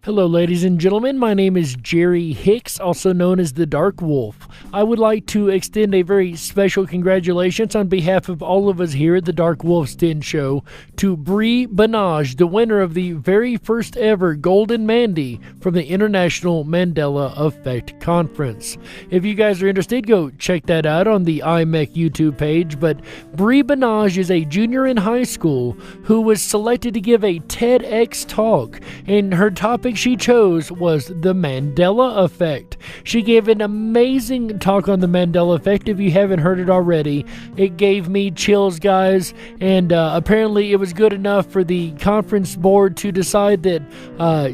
Hello, ladies and gentlemen. My name is Jerry Hicks, also known as the Dark Wolf. I would like to extend a very special congratulations on behalf of all of us here at the DarkWolf's Den Show to Brie Banage, the winner of the very first ever Golden Mandy from the International Mandela Effect Conference. If you guys are interested, go check that out on the IMEC YouTube page. But Brie Banage is a junior in high school who was selected to give a TEDx talk, and her topic she chose was the Mandela Effect. She gave an amazing talk on the Mandela Effect. If you haven't heard it already, it gave me chills, guys, and apparently it was good enough for the conference board to decide that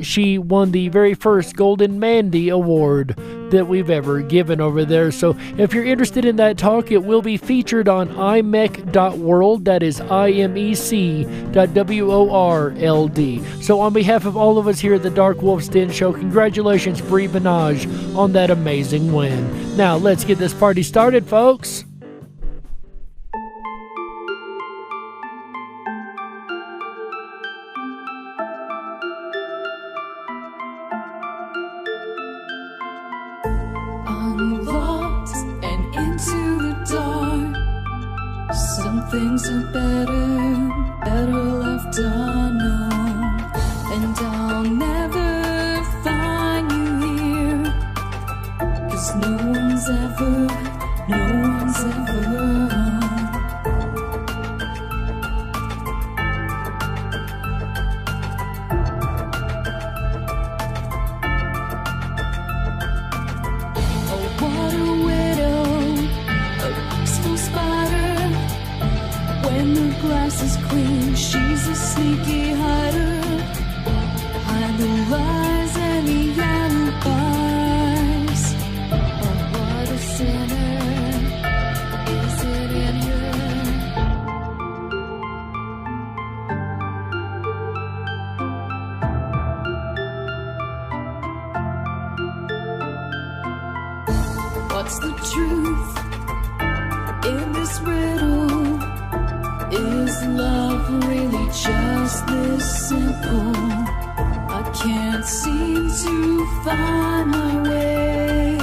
she won the very first Golden Mandy Award that we've ever given over there. So if you're interested in that talk, it will be featured on imec.world. That is imec.world. So on behalf of all of us here at the DarkWolf's Den Show, congratulations, Brie Banage, on that amazing win. Now let's get this party started, folks. Things are better left unknown, and I'll never find you here, 'cause no one's ever Oh, what a widow, a peaceful spider. When the glass is clean, she's a sneaky hider. Hide the lies and the alibis. Oh, what a sinner is it in her? What's the truth in this riddle? Is love really just this simple? I can't seem to find my way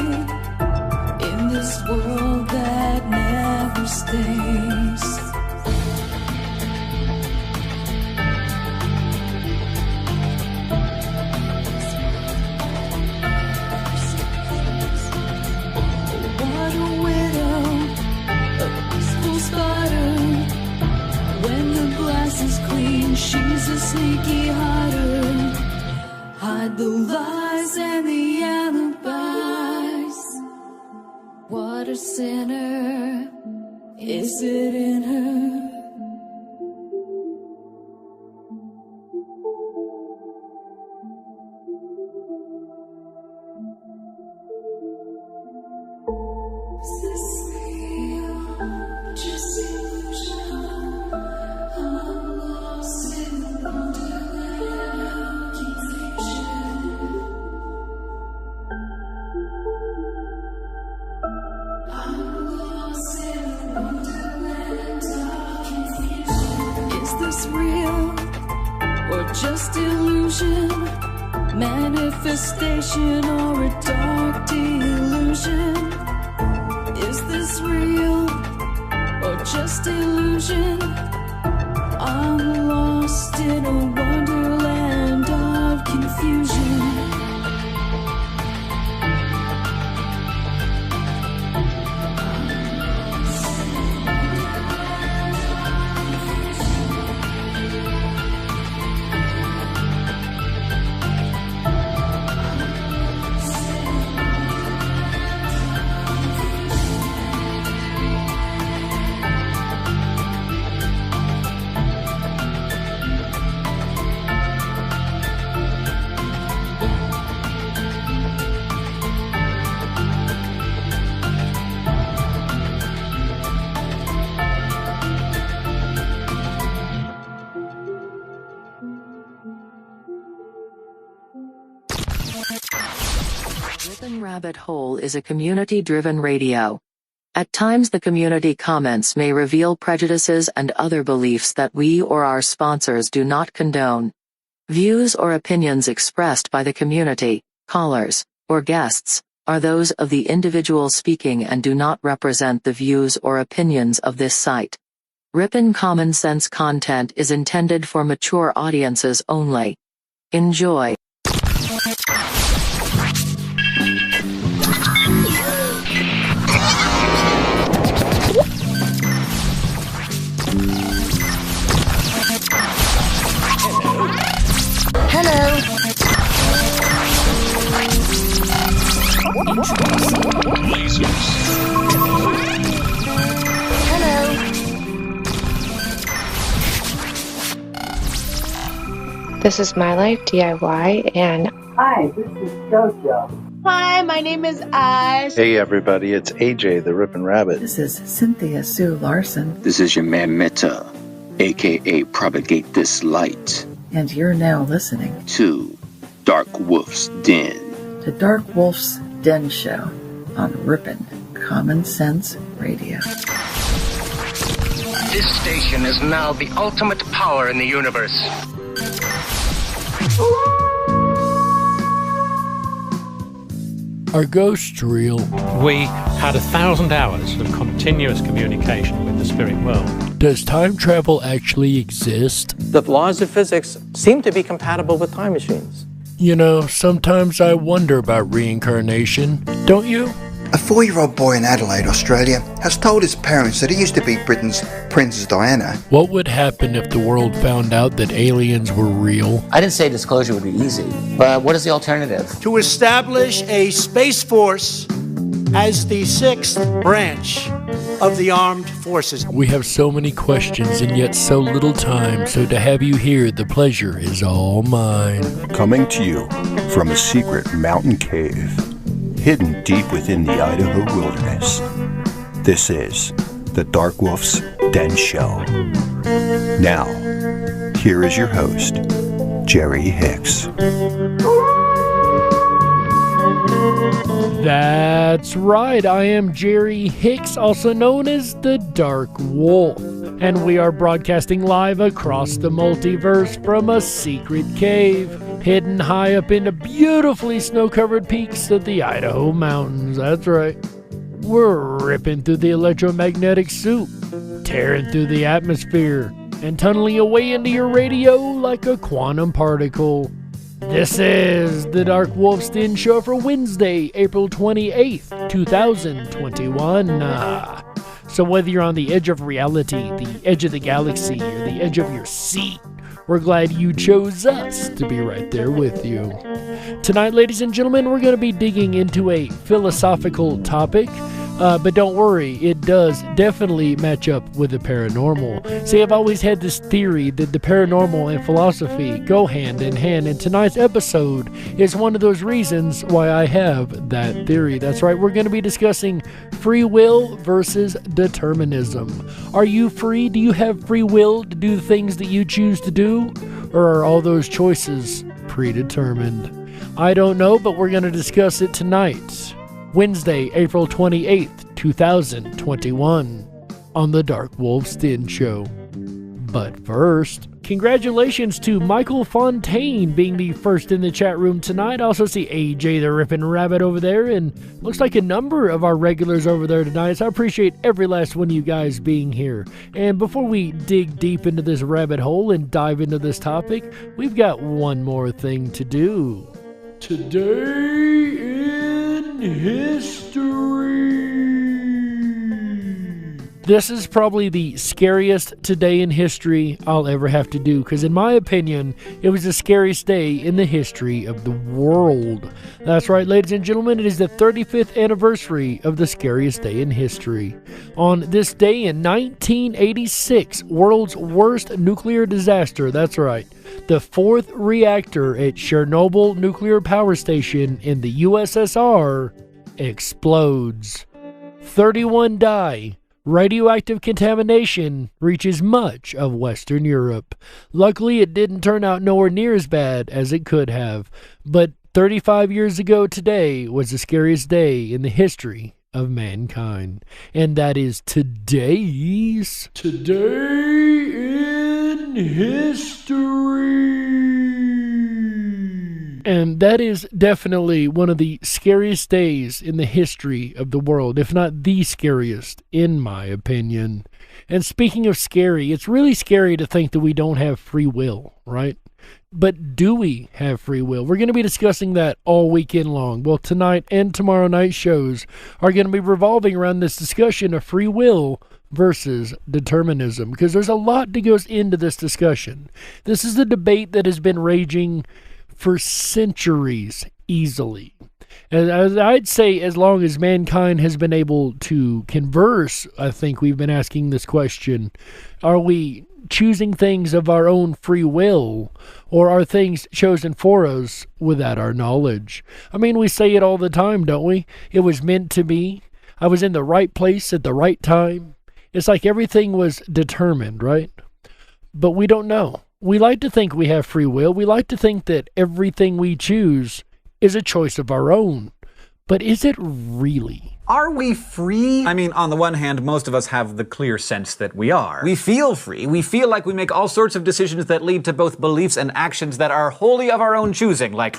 in this world that never stays. What a widow, a peaceful spider. When the glass is clean, she's a sneaky hider. Hide the lies and the alibis. What a sinner is it in her? Is this real? Just illusion? I'm lost in the wonderland of confusion. I'm lost in the wonderland of confusion. Is this real or just illusion? Manifestation or a dark delusion? Is this real or just illusion? I'm lost in a wonderland of confusion. Rhythm Rabbit Hole is a community-driven radio. At times the community comments may reveal prejudices and other beliefs that we or our sponsors do not condone. Views or opinions expressed by the community, callers, or guests are those of the individual speaking and do not represent the views or opinions of this site. Ripon Common Sense content is intended for mature audiences only. Enjoy. Hello. This is My Life DIY, and hi, this is JoJo. Hi, my name is Ash. Hey everybody, it's AJ the Rippin' Rabbit. This is Cynthia Sue Larson. This is your man Meta, aka Propagate This Light. And you're now listening to DarkWolf's Den. The DarkWolf's Den Show on Ripon Common Sense Radio. This station is now the ultimate power in the universe. Are ghosts real? We had 1,000 hours of continuous communication with the spirit world. Does time travel actually exist? The laws of physics seem to be compatible with time machines. You know, sometimes I wonder about reincarnation. Don't you? A 4-year-old boy in Adelaide, Australia, has told his parents that he used to be Britain's Princess Diana. What would happen if the world found out that aliens were real? I didn't say disclosure would be easy, but what is the alternative? To establish a space force as the 6th branch of the armed forces. We have so many questions and yet so little time, so to have you here, the pleasure is all mine. Coming to you from a secret mountain cave, hidden deep within the Idaho wilderness, this is the DarkWolf's Den Show. Now, here is your host, Jerry Hicks. That's right, I am Jerry Hicks, also known as the Dark Wolf, and we are broadcasting live across the multiverse from a secret cave, hidden high up in the beautifully snow-covered peaks of the Idaho mountains. That's right. We're ripping through the electromagnetic soup, tearing through the atmosphere, and tunneling away into your radio like a quantum particle. This is the DarkWolf's Den Show for Wednesday, April 28th, 2021. So whether you're on the edge of reality, the edge of the galaxy, or the edge of your seat, we're glad you chose us to be right there with you. Tonight, ladies and gentlemen, we're going to be digging into a philosophical topic. But don't worry, it does definitely match up with the paranormal. See, I've always had this theory that the paranormal and philosophy go hand in hand, and tonight's episode is one of those reasons why I have that theory. That's right, we're going to be discussing free will versus determinism. Are you free? Do you have free will to do the things that you choose to do? Or are all those choices predetermined? I don't know, but we're going to discuss it tonight. Wednesday, April 28th, 2021, on the DarkWolf's Den Show. But first, congratulations to Michael Fontaine being the first in the chat room tonight. I also see AJ the Rippin' Rabbit over there, and looks like a number of our regulars over there tonight, so I appreciate every last one of you guys being here. And before we dig deep into this rabbit hole and dive into this topic, we've got one more thing to do. Today in history. This is probably the scariest today in history I'll ever have to do, because in my opinion, it was the scariest day in the history of the world. That's right, ladies and gentlemen, it is the 35th anniversary of the scariest day in history. On this day in 1986, world's worst nuclear disaster, that's right, the fourth reactor at Chernobyl nuclear power station in the USSR explodes. 31 die. Radioactive contamination reaches much of Western Europe. Luckily, it didn't turn out nowhere near as bad as it could have. But 35 years ago today was the scariest day in the history of mankind. And that is today's Today in History. And that is definitely one of the scariest days in the history of the world, if not the scariest, in my opinion. And speaking of scary, it's really scary to think that we don't have free will, right? But do we have free will? We're going to be discussing that all weekend long. Well, tonight and tomorrow night shows are going to be revolving around this discussion of free will versus determinism, because there's a lot that goes into this discussion. This is a debate that has been raging for centuries easily. And I'd say as long as mankind has been able to converse, I think we've been asking this question: are we choosing things of our own free will, or are things chosen for us without our knowledge? I mean, we say it all the time, don't we? It was meant to be. I was in the right place at the right time. It's like everything was determined, right? But we don't know. We like to think we have free will. We like to think that everything we choose is a choice of our own. But is it really? Are we free? I mean, on the one hand, most of us have the clear sense that we are. We feel free. We feel like we make all sorts of decisions that lead to both beliefs and actions that are wholly of our own choosing, like,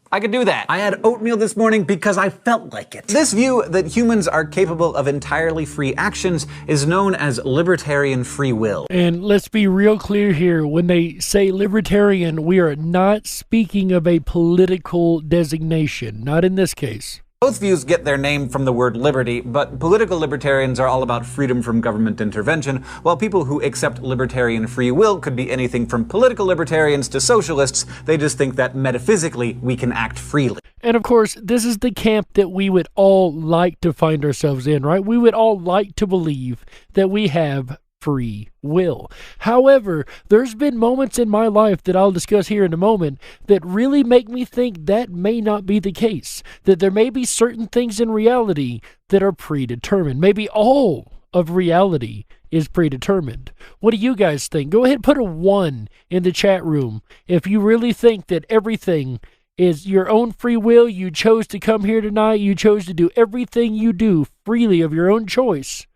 I could do that. I had oatmeal this morning because I felt like it. This view that humans are capable of entirely free actions is known as libertarian free will. And let's be real clear here. When they say libertarian, we are not speaking of a political designation. Not in this case. Both views get their name from the word liberty, but political libertarians are all about freedom from government intervention, while people who accept libertarian free will could be anything from political libertarians to socialists. They just think that metaphysically we can act freely. And of course, this is the camp that we would all like to find ourselves in, right? We would all like to believe that we have free will. However, there's been moments in my life that I'll discuss here in a moment that really make me think that may not be the case. That there may be certain things in reality that are predetermined. Maybe all of reality is predetermined. What do you guys think? Go ahead and put a 1 in the chat room if you really think that everything is your own free will. You chose to come here tonight. You chose to do everything you do freely of your own choice.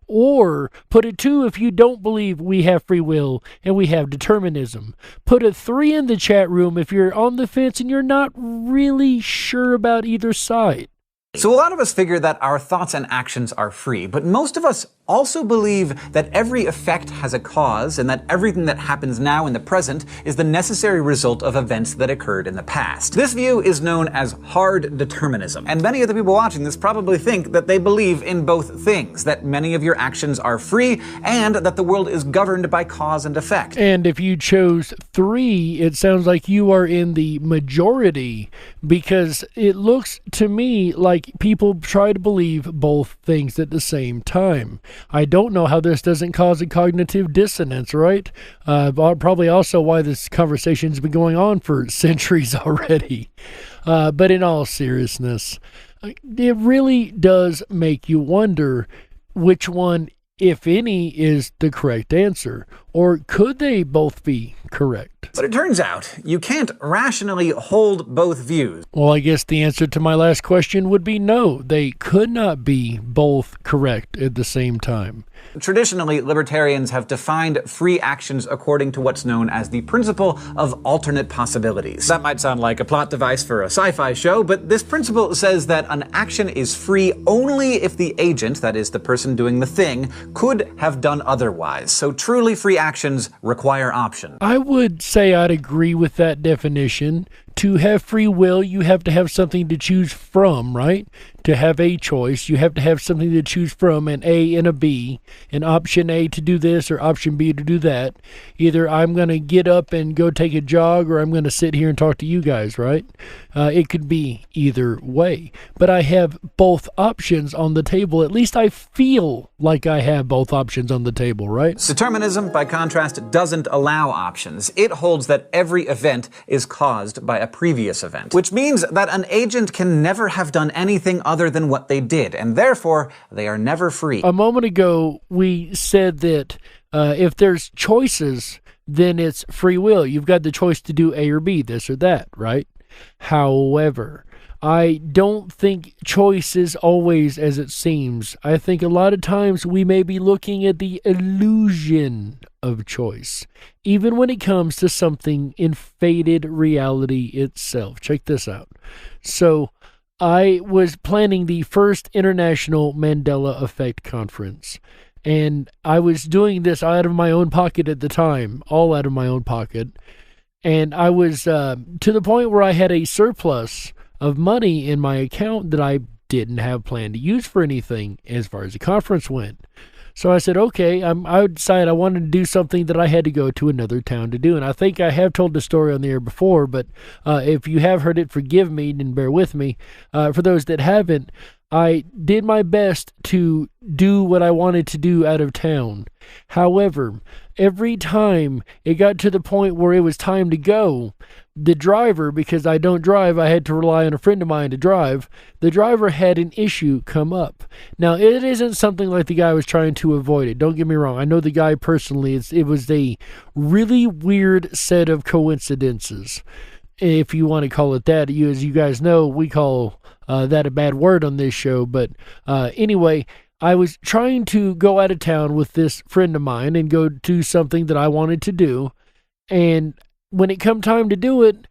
Or put a 2 if you don't believe we have free will and we have determinism. Put a 3 in the chat room if you're on the fence and you're not really sure about either side. So a lot of us figure that our thoughts and actions are free, but most of us also believe that every effect has a cause and that everything that happens now in the present is the necessary result of events that occurred in the past. This view is known as hard determinism, and many of the people watching this probably think that they believe in both things, that many of your actions are free and that the world is governed by cause and effect. And if you chose 3, it sounds like you are in the majority, because it looks to me like people try to believe both things at the same time. I don't know how this doesn't cause a cognitive dissonance, right? Probably also why this conversation's been going on for centuries already. But in all seriousness, it really does make you wonder which one, if any, is the correct answer. Or could they both be correct? But it turns out you can't rationally hold both views. Well, I guess the answer to my last question would be no. They could not be both correct at the same time. Traditionally, libertarians have defined free actions according to what's known as the principle of alternate possibilities. That might sound like a plot device for a sci-fi show, but this principle says that an action is free only if the agent, that is the person doing the thing, could have done otherwise. So truly free actions require options. I would say I'd agree with that definition. To have free will, you have to have something to choose from, right? To have a choice, you have to have something to choose from, an A and a B, an option A to do this or option B to do that. Either I'm going to get up and go take a jog, or I'm going to sit here and talk to you guys, right? It could be either way. But I have both options on the table. At least I feel like I have both options on the table, right? Determinism, by contrast, doesn't allow options. It holds that every event is caused by a previous event, which means that an agent can never have done anything other than what they did, and therefore they are never free. A moment ago, we said that if there's choices, then it's free will. You've got the choice to do A or B, this or that, right? However, I don't think choice is always as it seems. I think a lot of times we may be looking at the illusion of choice, even when it comes to something in fated reality itself. Check this out. So, I was planning the first International Mandela Effect Conference, and I was doing this out of my own pocket at the time, all out of my own pocket, and I was to the point where I had a surplus of money in my account that I didn't have planned to use for anything as far as the conference went. So I said, okay, I decided I wanted to do something that I had to go to another town to do. And I think I have told the story on the air before, but if you have heard it, forgive me and bear with me. For those that haven't, I did my best to do what I wanted to do out of town. However, every time it got to the point where it was time to go, the driver, because I don't drive, I had to rely on a friend of mine to drive. The driver had an issue come up. Now, it isn't something like the guy was trying to avoid it. Don't get me wrong. I know the guy personally. It was a really weird set of coincidences, if you want to call it that. As you guys know, we call that a bad word on this show. But anyway, I was trying to go out of town with this friend of mine and go do something that I wanted to do. And when it come time to do it,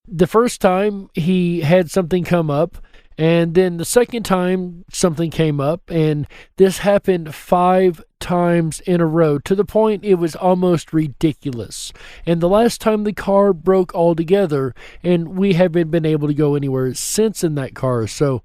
the first time he had something come up, and then the second time something came up, and this happened 5 times in a row to the point it was almost ridiculous. And the last time the car broke altogether, and we haven't been able to go anywhere since in that car. So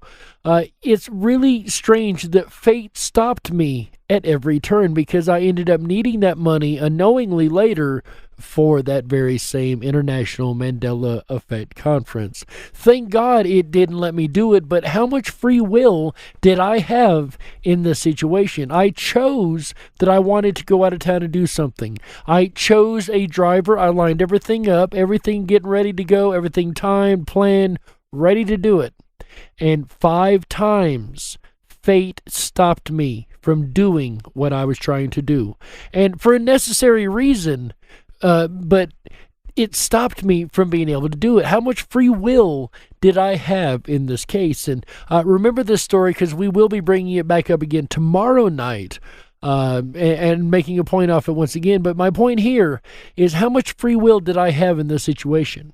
it's really strange that fate stopped me at every turn, because I ended up needing that money unknowingly later for that very same International Mandela Effect Conference. Thank God it didn't let me do it, but how much free will did I have in this situation? I chose that I wanted to go out of town and do something. I chose a driver. I lined everything up, everything getting ready to go, everything timed, planned, ready to do it. And 5 times, fate stopped me from doing what I was trying to do. And for a necessary reason, but it stopped me from being able to do it. How much free will did I have in this case? And remember this story, because we will be bringing it back up again tomorrow night and making a point off it once again. But my point here is, how much free will did I have in this situation?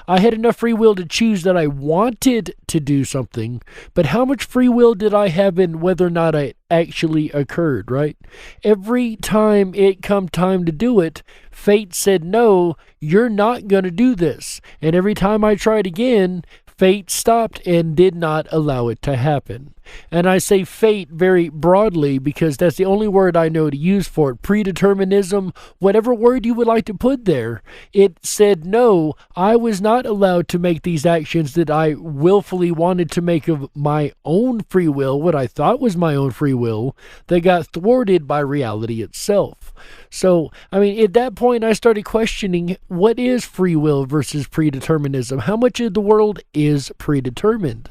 I had enough free will to choose that I wanted to do something, but how much free will did I have in whether or not it actually occurred, right? Every time it come time to do it, fate said, no, you're not going to do this. And every time I tried again, fate stopped and did not allow it to happen. And I say fate very broadly because that's the only word I know to use for it. Predeterminism, whatever word you would like to put there, it said no, I was not allowed to make these actions that I willfully wanted to make of my own free will, what I thought was my own free will, that got thwarted by reality itself. So, I mean, at that point, I started questioning, what is free will versus predeterminism? How much of the world is predetermined?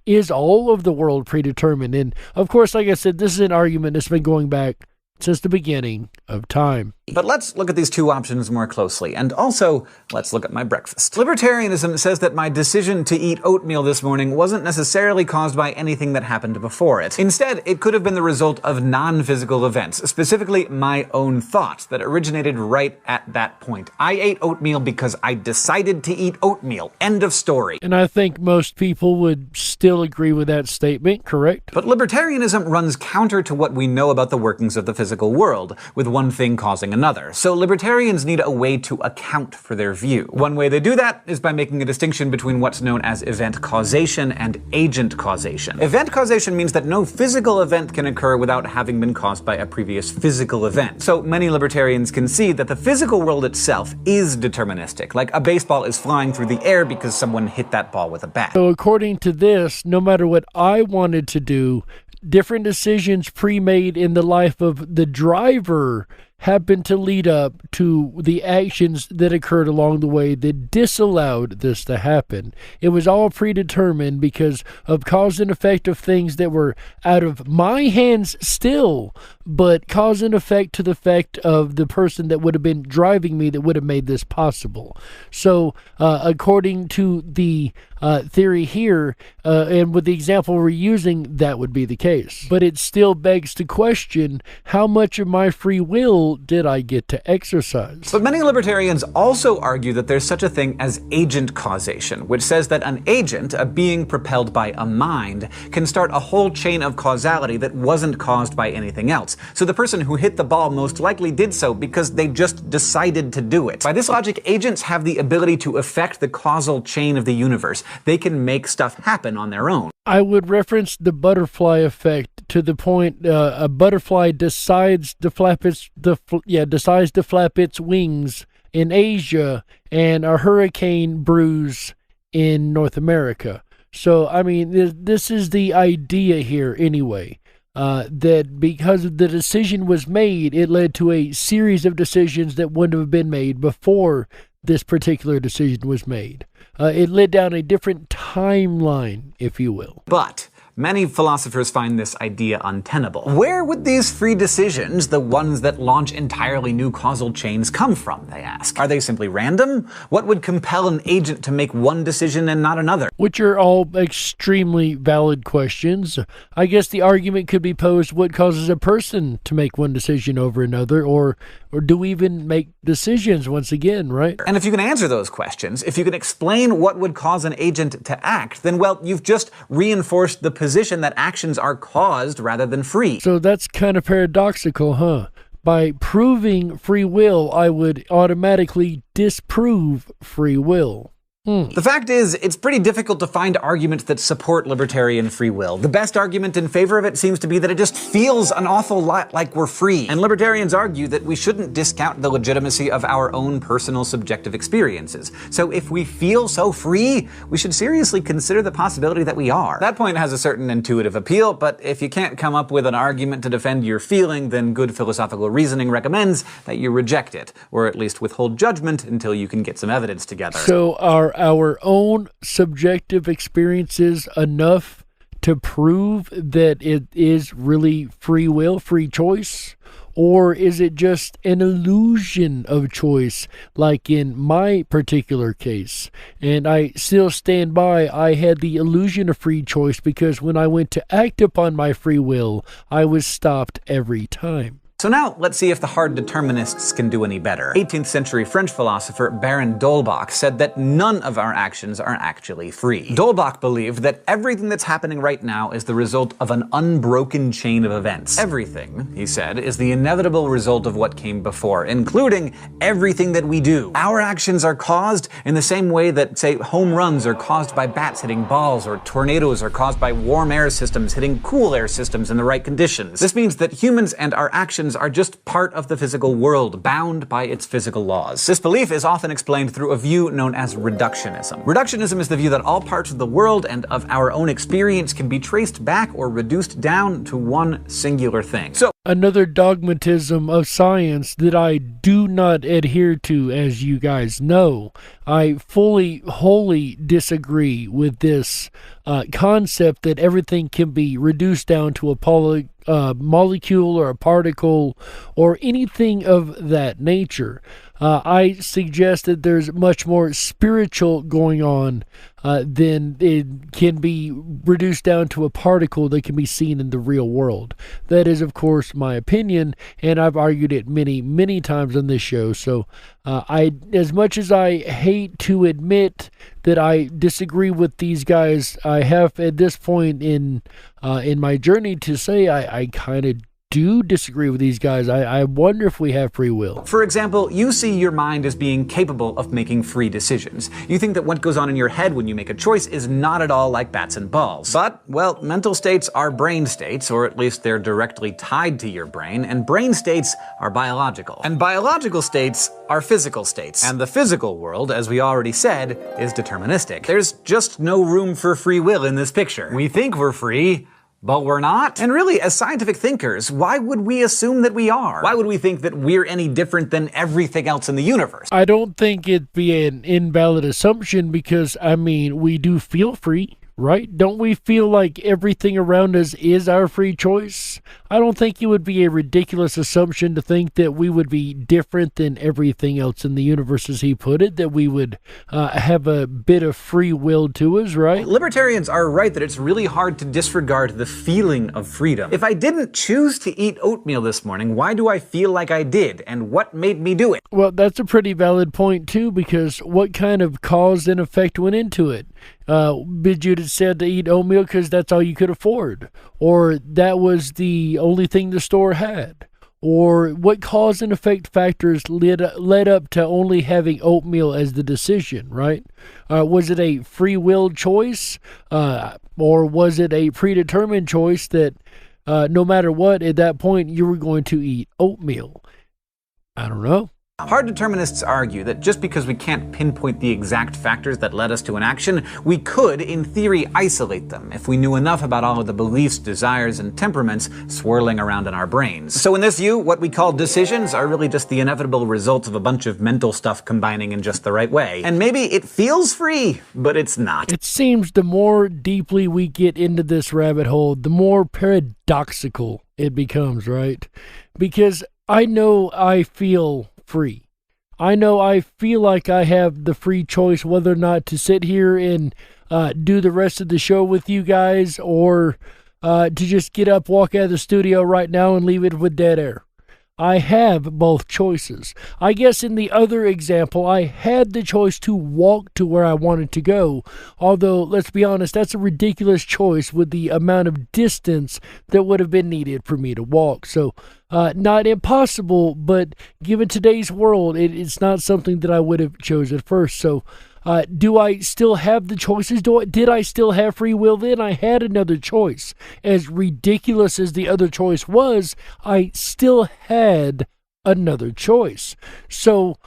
Is all of the world predetermined? And of course, like I said, this is an argument that's been going back since the beginning of time. But let's look at these two options more closely. And also, let's look at my breakfast. Libertarianism says that my decision to eat oatmeal this morning wasn't necessarily caused by anything that happened before it. Instead, it could have been the result of non-physical events, specifically my own thoughts that originated right at that point. I ate oatmeal because I decided to eat oatmeal. End of story. And I think most people would still agree with that statement, correct? But libertarianism runs counter to what we know about the workings of the physical world, with one thing causing another. So libertarians need a way to account for their view. One way they do that is by making a distinction between what's known as event causation and agent causation. Event causation means that no physical event can occur without having been caused by a previous physical event. So many libertarians concede that the physical world itself is deterministic, like a baseball is flying through the air because someone hit that ball with a bat. So according to this, no matter what I wanted to do, different decisions pre-made in the life of the driver happened to lead up to the actions that occurred along the way that disallowed this to happen. It was all predetermined because of cause and effect of things that were out of my hands still, but cause and effect to the fact of the person that would have been driving me that would have made this possible. So, according to the theory here, and with the example we're using, that would be the case. But it still begs to question, how much of my free will did I get to exercise? But many libertarians also argue that there's such a thing as agent causation, which says that an agent, a being propelled by a mind, can start a whole chain of causality that wasn't caused by anything else. So the person who hit the ball most likely did so because they just decided to do it. By this logic, agents have the ability to affect the causal chain of the universe. They can make stuff happen on their own. I would reference the butterfly effect to the point a butterfly decides to flap its wings in Asia and a hurricane brews in North America. So, I mean, this is the idea here anyway. That because the decision was made, it led to a series of decisions that wouldn't have been made before this particular decision was made. It led down a different timeline, if you will. But many philosophers find this idea untenable. Where would these free decisions, the ones that launch entirely new causal chains, come from, they ask? Are they simply random? What would compel an agent to make one decision and not another? Which are all extremely valid questions. I guess the argument could be posed, what causes a person to make one decision over another, or do we even make decisions once again, right? And if you can answer those questions, if you can explain what would cause an agent to act, then, well, you've just reinforced the position that actions are caused rather than free. So that's kind of paradoxical, huh? By proving free will, I would automatically disprove free will. The fact is, it's pretty difficult to find arguments that support libertarian free will. The best argument in favor of it seems to be that it just feels an awful lot like we're free. And libertarians argue that we shouldn't discount the legitimacy of our own personal subjective experiences. So if we feel so free, we should seriously consider the possibility that we are. That point has a certain intuitive appeal, but if you can't come up with an argument to defend your feeling, then good philosophical reasoning recommends that you reject it, or at least withhold judgment until you can get some evidence together. So our own subjective experiences enough to prove that it is really free will, free choice? Or is it just an illusion of choice, like in my particular case? And I still stand by, I had the illusion of free choice because when I went to act upon my free will, I was stopped every time. So now, let's see if the hard determinists can do any better. 18th century French philosopher Baron d'Holbach said that none of our actions are actually free. D'Holbach believed that everything that's happening right now is the result of an unbroken chain of events. Everything, he said, is the inevitable result of what came before, including everything that we do. Our actions are caused in the same way that, say, home runs are caused by bats hitting balls, or tornadoes are caused by warm air systems hitting cool air systems in the right conditions. This means that humans and our actions are just part of the physical world, bound by its physical laws. This belief is often explained through a view known as reductionism. Reductionism is the view that all parts of the world and of our own experience can be traced back or reduced down to one singular thing. So, another dogmatism of science that I do not adhere to, as you guys know. I fully, wholly disagree with this concept that everything can be reduced down to a molecule or a particle or anything of that nature. I suggest that there's much more spiritual going on than it can be reduced down to a particle that can be seen in the real world. That is, of course, my opinion, and I've argued it many, many times on this show. So as much as I hate to admit that I disagree with these guys, I have at this point in my journey to say I kind of do disagree with these guys. I wonder if we have free will. For example, you see your mind as being capable of making free decisions. You think that what goes on in your head when you make a choice is not at all like bats and balls. But, well, mental states are brain states, or at least they're directly tied to your brain, and brain states are biological. And biological states are physical states. And the physical world, as we already said, is deterministic. There's just no room for free will in this picture. We think we're free, But we're not. And really, as scientific thinkers, why would we assume that we are? Why would we think that we're any different than everything else in the universe? I don't think it'd be an invalid assumption because, we do feel free. Right? Don't we feel like everything around us is our free choice? I don't think it would be a ridiculous assumption to think that we would be different than everything else in the universe, as he put it, that we would have a bit of free will to us, right? Libertarians are right that it's really hard to disregard the feeling of freedom. If I didn't choose to eat oatmeal this morning, why do I feel like I did? And what made me do it? Well, that's a pretty valid point, too, because what kind of cause and effect went into it? Did you said to eat oatmeal because that's all you could afford, or that was the only thing the store had, or what cause and effect factors led up to only having oatmeal as the decision, right? Was it a free will choice, or was it a predetermined choice that no matter what, at that point, you were going to eat oatmeal? I don't know. Hard determinists argue that just because we can't pinpoint the exact factors that led us to an action, we could, in theory, isolate them if we knew enough about all of the beliefs, desires, and temperaments swirling around in our brains. So in this view, what we call decisions are really just the inevitable results of a bunch of mental stuff combining in just the right way. And maybe it feels free, but it's not. It seems the more deeply we get into this rabbit hole, the more paradoxical it becomes, right? Because I know I feel free. I know I feel like I have the free choice whether or not to sit here and do the rest of the show with you guys, or to just get up, walk out of the studio right now and leave it with dead air. I have both choices. I guess in the other example, I had the choice to walk to where I wanted to go. Although, let's be honest, that's a ridiculous choice with the amount of distance that would have been needed for me to walk. So, not impossible, but given today's world, it's not something that I would have chosen first. So, do I still have the choices? Did I still have free will then? I had another choice. As ridiculous as the other choice was, I still had another choice. So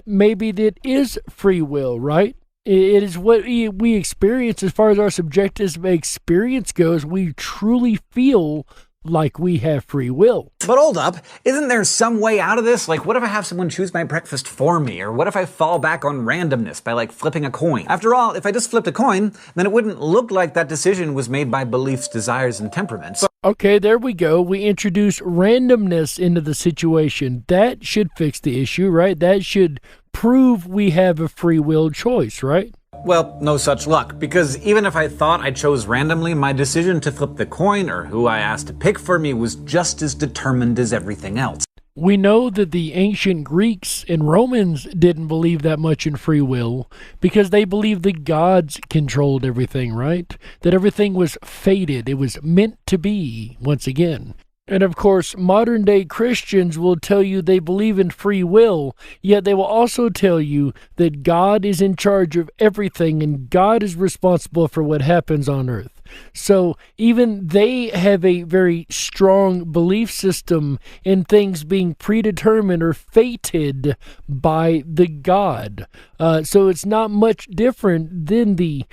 maybe that is free will, right? It is what we experience as far as our subjective experience goes. We truly feel like we have free will. But hold up, isn't there some way out of this? Like, what if I have someone choose my breakfast for me? Or what if I fall back on randomness by, flipping a coin? After all, if I just flipped a coin, then it wouldn't look like that decision was made by beliefs, desires, and temperaments. Okay, there we go. We introduce randomness into the situation. That should fix the issue, right? That should prove we have a free will choice, right? Well, no such luck, because even if I thought I chose randomly, my decision to flip the coin or who I asked to pick for me was just as determined as everything else. We know that the ancient Greeks and Romans didn't believe that much in free will because they believed the gods controlled everything, right? That everything was fated. It was meant to be, once again. And of course, modern-day Christians will tell you they believe in free will, yet they will also tell you that God is in charge of everything and God is responsible for what happens on earth. So even they have a very strong belief system in things being predetermined or fated by the God. So it's not much different than the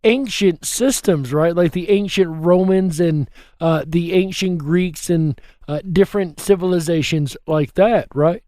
ancient systems, right? Like the ancient Romans and the ancient Greeks and different civilizations like that, right?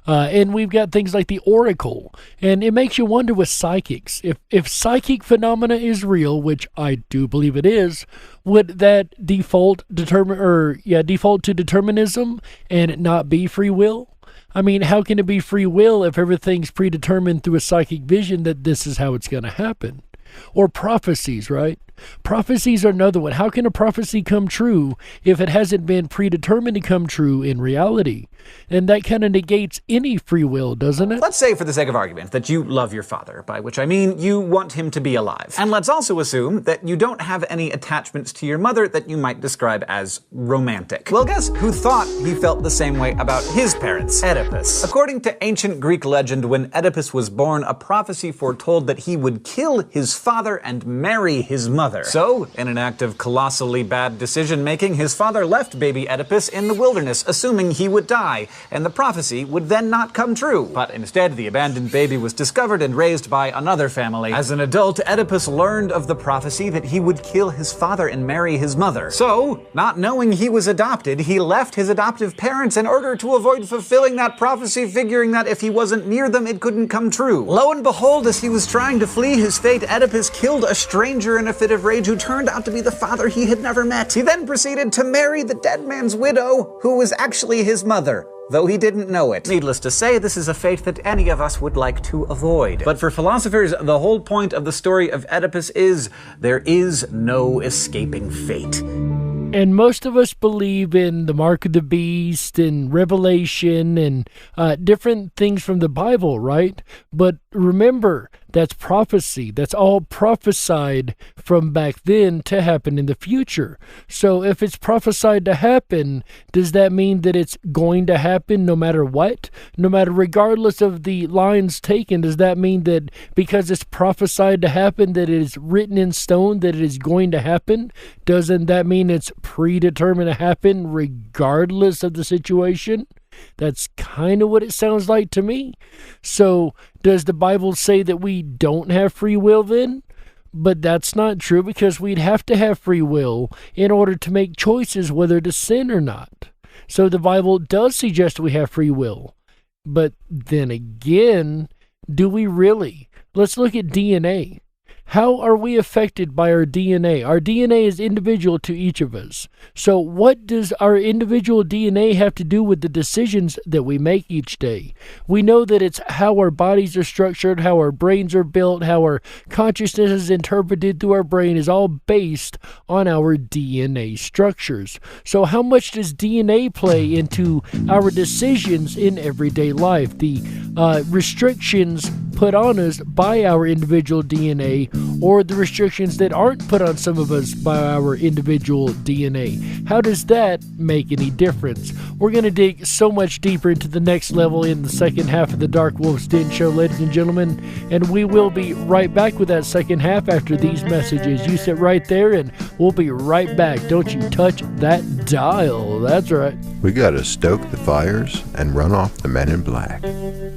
And we've got things like the oracle, and it makes you wonder with psychics, if psychic phenomena is real, which I do believe it is, would that default to determinism and it not be free will? I mean, how can it be free will if everything's predetermined through a psychic vision that this is how it's going to happen? Or prophecies, right? Prophecies are another one. How can a prophecy come true if it hasn't been predetermined to come true in reality? And that kind of negates any free will, doesn't it? Let's say, for the sake of argument, that you love your father, by which I mean you want him to be alive. And let's also assume that you don't have any attachments to your mother that you might describe as romantic. Well, guess who thought he felt the same way about his parents, Oedipus? According to ancient Greek legend, when Oedipus was born, a prophecy foretold that he would kill his father and marry his mother. mother. So, in an act of colossally bad decision-making, his father left baby Oedipus in the wilderness, assuming he would die, and the prophecy would then not come true. But instead, the abandoned baby was discovered and raised by another family. As an adult, Oedipus learned of the prophecy that he would kill his father and marry his mother. So, not knowing he was adopted, he left his adoptive parents in order to avoid fulfilling that prophecy, figuring that if he wasn't near them, it couldn't come true. Lo and behold, as he was trying to flee his fate, Oedipus killed a stranger in a fit of rage who turned out to be the father he had never met. He then proceeded to marry the dead man's widow, who was actually his mother, though he didn't know it. Needless to say, this is a fate that any of us would like to avoid. But for philosophers, the whole point of the story of Oedipus is there is no escaping fate. And most of us believe in the mark of the beast and Revelation and different things from the Bible, right? But remember, that's prophecy. That's all prophesied from back then to happen in the future. So if it's prophesied to happen, does that mean that it's going to happen no matter what? No matter, regardless of the lines taken, does that mean that because it's prophesied to happen, that it is written in stone, that it is going to happen? Doesn't that mean it's predetermined to happen regardless of the situation? That's kind of what it sounds like to me. So does the Bible say that we don't have free will then? But that's not true, because we'd have to have free will in order to make choices whether to sin or not. So the Bible does suggest we have free will. But then again, do we really? Let's look at DNA. How are we affected by our DNA? Our DNA is individual to each of us. So what does our individual DNA have to do with the decisions that we make each day? We know that it's how our bodies are structured, how our brains are built, how our consciousness is interpreted through our brain is all based on our DNA structures. So how much does DNA play into our decisions in everyday life? The restrictions put on us by our individual DNA, or the restrictions that aren't put on some of us by our individual DNA. How does that make any difference? We're going to dig so much deeper into the next level in the second half of the DarkWolf's Den Show, ladies and gentlemen, and we will be right back with that second half after these messages. You sit right there and we'll be right back. Don't you touch that dial. That's right. We gotta stoke the fires and run off the men in black.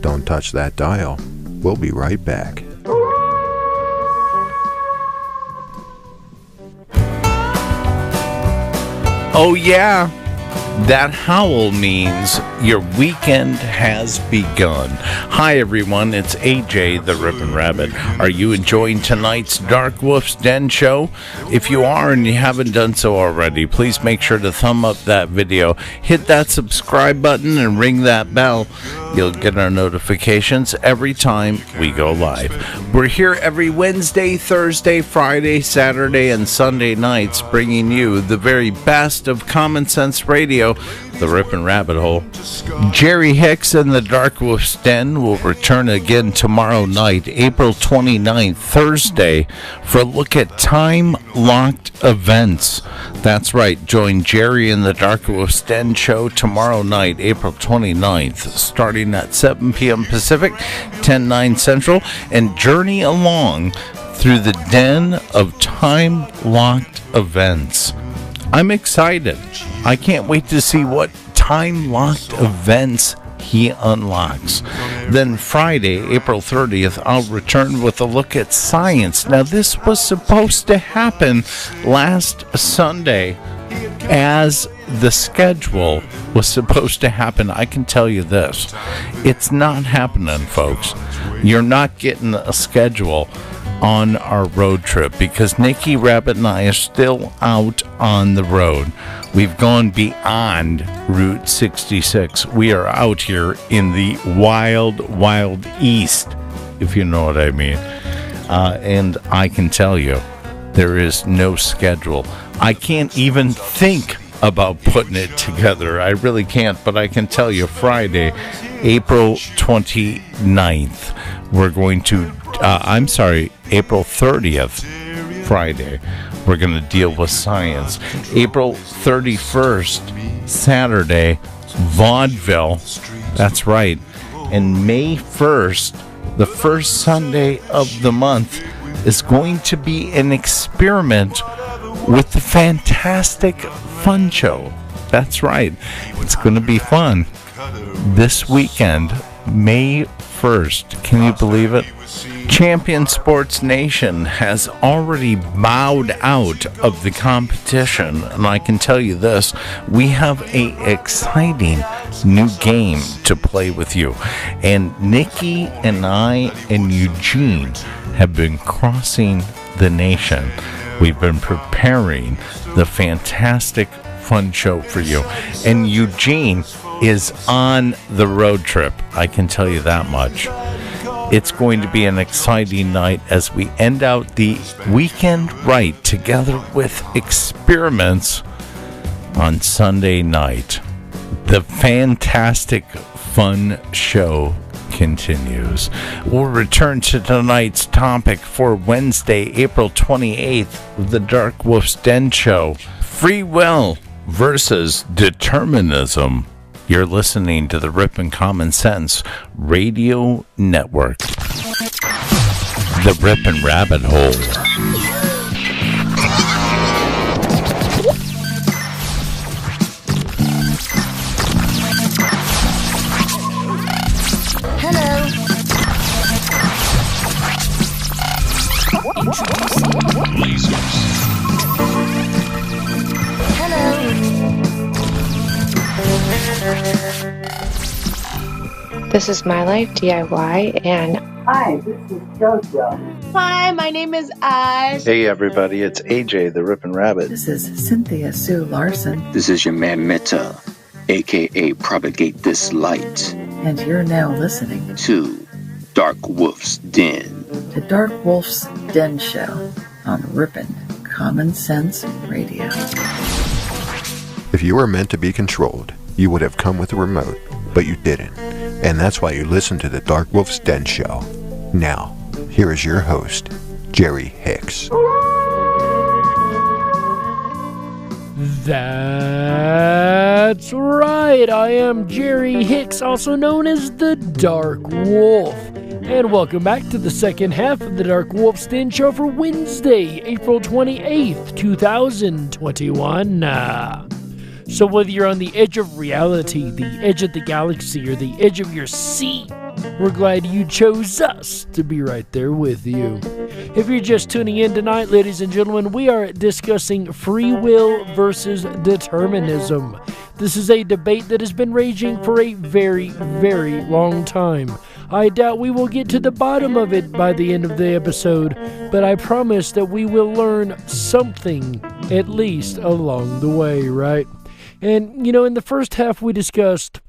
Don't touch that dial. We'll be right back. Oh yeah, that howl means your weekend has begun. Hi everyone, it's AJ the Rippin' Rabbit. Are you enjoying tonight's DarkWolf's Den Show? If you are and you haven't done so already, please make sure to thumb up that video, hit that subscribe button and ring that bell. You'll get our notifications every time we go live. We're here every Wednesday, Thursday, Friday, Saturday, and Sunday nights, bringing you the very best of common sense radio, the Rippin' Rabbit Hole. Jerry Hicks and the DarkWolf's Den will return again tomorrow night, April 29th, Thursday, for a look at time-locked events. That's right, join Jerry and the DarkWolf's Den show tomorrow night, April 29th, starting at 7 p.m. Pacific, 10/9 Central, and journey along through the den of time-locked events. I'm excited. I can't wait to see what time-locked events he unlocks. Then Friday, April 30th, I'll return with a look at science. Now, this was supposed to happen last Sunday as the schedule was supposed to happen. I can tell you this. It's not happening, folks. You're not getting a schedule on our road trip because Nikki Rabbit and I are still out on the road. We've gone beyond Route 66. We are out here in the wild, wild east, if you know what I mean. And I can tell you, there is no schedule. I can't even think about putting it together. I really can't, but I can tell you Friday, April 29th, we're going to, April 30th, Friday, we're going to deal with science. April 31st, Saturday, vaudeville, that's right. And May 1st, the first Sunday of the month, is going to be an experiment with the Fantastic Fun Show. That's right. It's going to be fun. This weekend, May 1st. Can you believe it? Champion Sports Nation has already bowed out of the competition, and I can tell you this, we have an exciting new game to play with you. And Nikki and I and Eugene have been crossing the nation. We've been preparing the Fantastic Fun Show for you. And Eugene is on the road trip, I can tell you that much. It's going to be an exciting night as we end out the weekend right together with experiments on Sunday night. The Fantastic Fun Show continues. We'll return to tonight's topic for Wednesday, April 28th, the DarkWolf's Den Show. Free will versus determinism. You're listening to the Rip'n Common Sense Radio Network. The Rip'n Rabbit Hole. This is My Life DIY, and Hi, this is JoJo. Hi, my name is Ash. Hey everybody, it's AJ the Rip'n Rabbit. This is Cynthia Sue Larson. This is your man Meta, aka Propagate This Light. And you're now listening to DarkWolf's Den. The DarkWolf's Den Show on Rip'n Common Sense Radio. If you were meant to be controlled, you would have come with a remote, but you didn't. And that's why you listen to the DarkWolf's Den Show. Now, here is your host, Jerry Hicks. That's right. I am Jerry Hicks, also known as the Dark Wolf. And welcome back to the second half of the DarkWolf's Den Show for Wednesday, April 28th, 2021. So whether you're on the edge of reality, the edge of the galaxy, or the edge of your seat, we're glad you chose us to be right there with you. If you're just tuning in tonight, ladies and gentlemen, we are discussing free will versus determinism. This is a debate that has been raging for a very, very long time. I doubt we will get to the bottom of it by the end of the episode, but I promise that we will learn something, at least along the way, right? And, you know, in the first half we discussed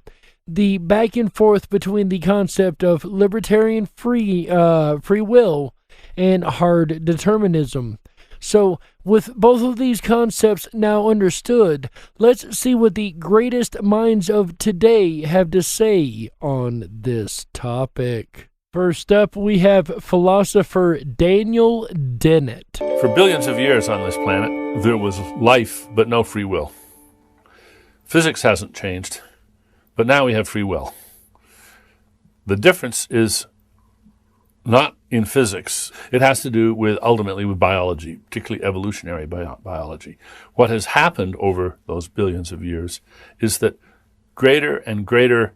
the back and forth between the concept of libertarian free will and hard determinism. So, with both of these concepts now understood, let's see what the greatest minds of today have to say on this topic. First up, we have philosopher Daniel Dennett. For billions of years on this planet, there was life but no free will. Physics hasn't changed, but now we have free will. The difference is not in physics. It has to do with, ultimately, with biology, particularly evolutionary biology. What has happened over those billions of years is that greater and greater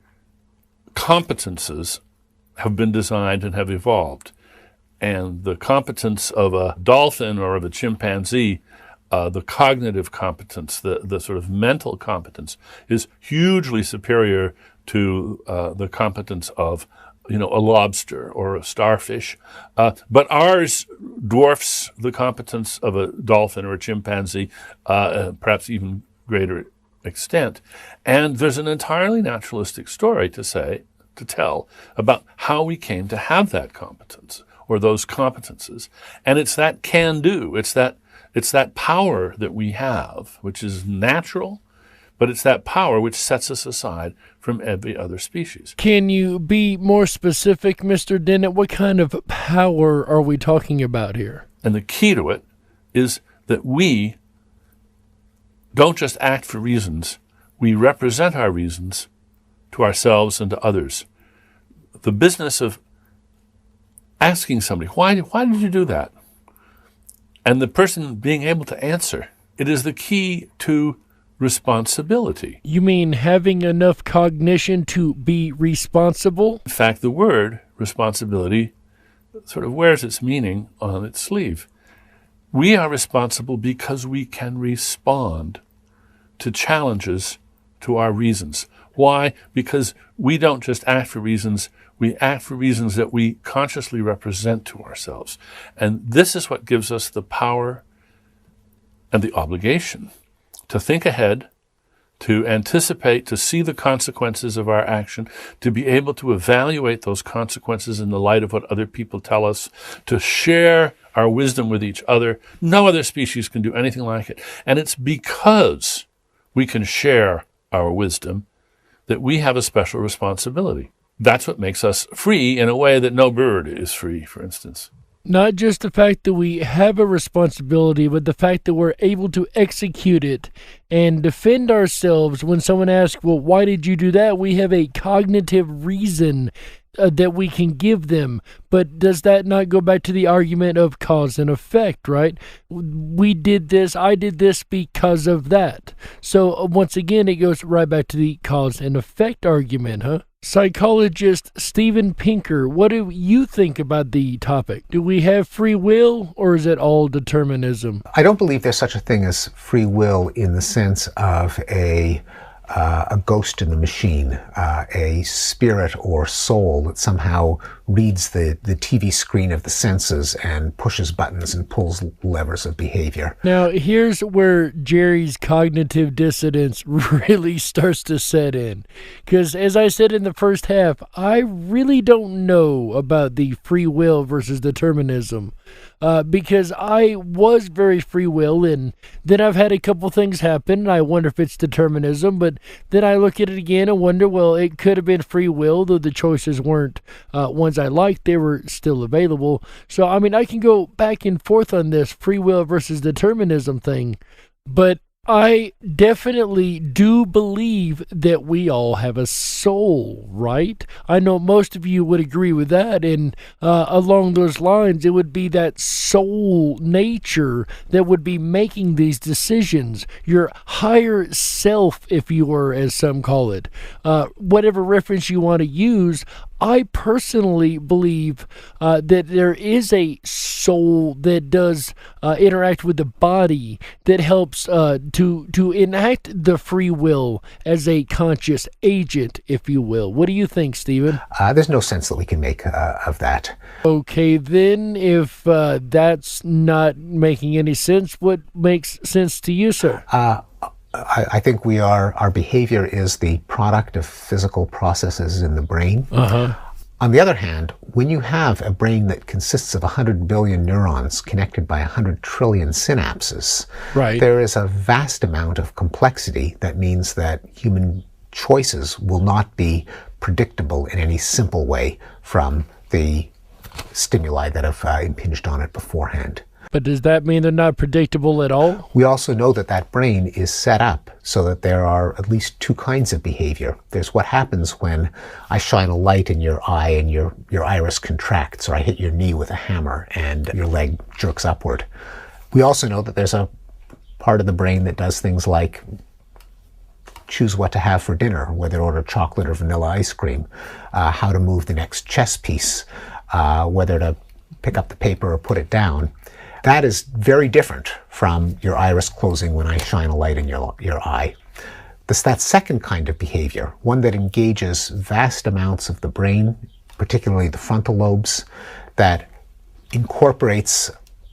competences have been designed and have evolved. And the competence of a dolphin or of a chimpanzee, the cognitive competence, the sort of mental competence, is hugely superior to the competence of, a lobster or a starfish. But ours dwarfs the competence of a dolphin or a chimpanzee, perhaps even greater extent. And there's an entirely naturalistic story to tell about how we came to have that competence or those competences. And it's that can-do, it's that power that we have, which is natural, but it's that power which sets us aside from every other species. Can you be more specific, Mr. Dennett? What kind of power are we talking about here? And the key to it is that we don't just act for reasons. We represent our reasons to ourselves and to others. The business of asking somebody, why did you do that? and the person being able to answer. It is the key to responsibility. You mean having enough cognition to be responsible? In fact, the word responsibility sort of wears its meaning on its sleeve. We are responsible because we can respond to challenges to our reasons. Why? Because we don't just act for reasons, we act for reasons that we consciously represent to ourselves. And this is what gives us the power and the obligation to think ahead, to anticipate, to see the consequences of our action, to be able to evaluate those consequences in the light of what other people tell us, to share our wisdom with each other. No other species can do anything like it. And it's because we can share our wisdom that we have a special responsibility. That's what makes us free in a way that no bird is free, for instance. Not just the fact that we have a responsibility, but the fact that we're able to execute it and defend ourselves when someone asks, well, why did you do that? We have a cognitive reason that we can give them. But does that not go back to the argument of cause and effect, right? We did this, I did this because of that. So once again, it goes right back to the cause and effect argument, huh? Psychologist Steven Pinker, what do you think about the topic? Do we have free will, or is it all determinism? I don't believe there's such a thing as free will in the sense of a ghost in the machine, a spirit or soul that somehow reads the TV screen of the senses and pushes buttons and pulls levers of behavior. Now, here's where Jerry's cognitive dissonance really starts to set in. Because as I said in the first half, I really don't know about the free will versus determinism. Because I was very free will, and then I've had a couple things happen, and I wonder if it's determinism, but then I look at it again and wonder, well, it could have been free will, though the choices weren't ones I liked, they were still available. So, I mean, I can go back and forth on this free will versus determinism thing, but I definitely do believe that we all have a soul, right? I know most of you would agree with that, and along those lines, it would be that soul nature that would be making these decisions, your higher self, if you were, as some call it. Whatever reference you want to use, I personally believe that there is a soul that does interact with the body, that helps to enact the free will as a conscious agent, if you will. What do you think, Stephen? There's no sense that we can make of that. Okay, then, if that's not making any sense, what makes sense to you, sir? I think our behavior is the product of physical processes in the brain. On the other hand, when you have a brain that consists of 100 billion neurons connected by 100 trillion synapses, right, there is a vast amount of complexity that means that human choices will not be predictable in any simple way from the stimuli that have impinged on it beforehand. But does that mean they're not predictable at all? We also know that that brain is set up so that there are at least two kinds of behavior. There's what happens when I shine a light in your eye and your iris contracts, or I hit your knee with a hammer and your leg jerks upward. We also know that there's a part of the brain that does things like choose what to have for dinner, whether to order chocolate or vanilla ice cream, how to move the next chess piece, whether to pick up the paper or put it down. That is very different from your iris closing when I shine a light in your eye. That second kind of behavior, one that engages vast amounts of the brain, particularly the frontal lobes, that incorporates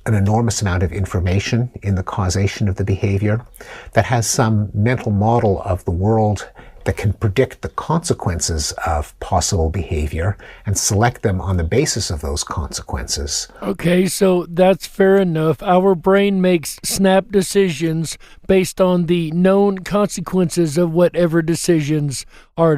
an enormous amount of information in the causation of the behavior, that has some mental model of the world that can predict the consequences of possible behavior and select them on the basis of those consequences. Okay, so that's fair enough. Our brain makes snap decisions based on the known consequences of whatever decisions are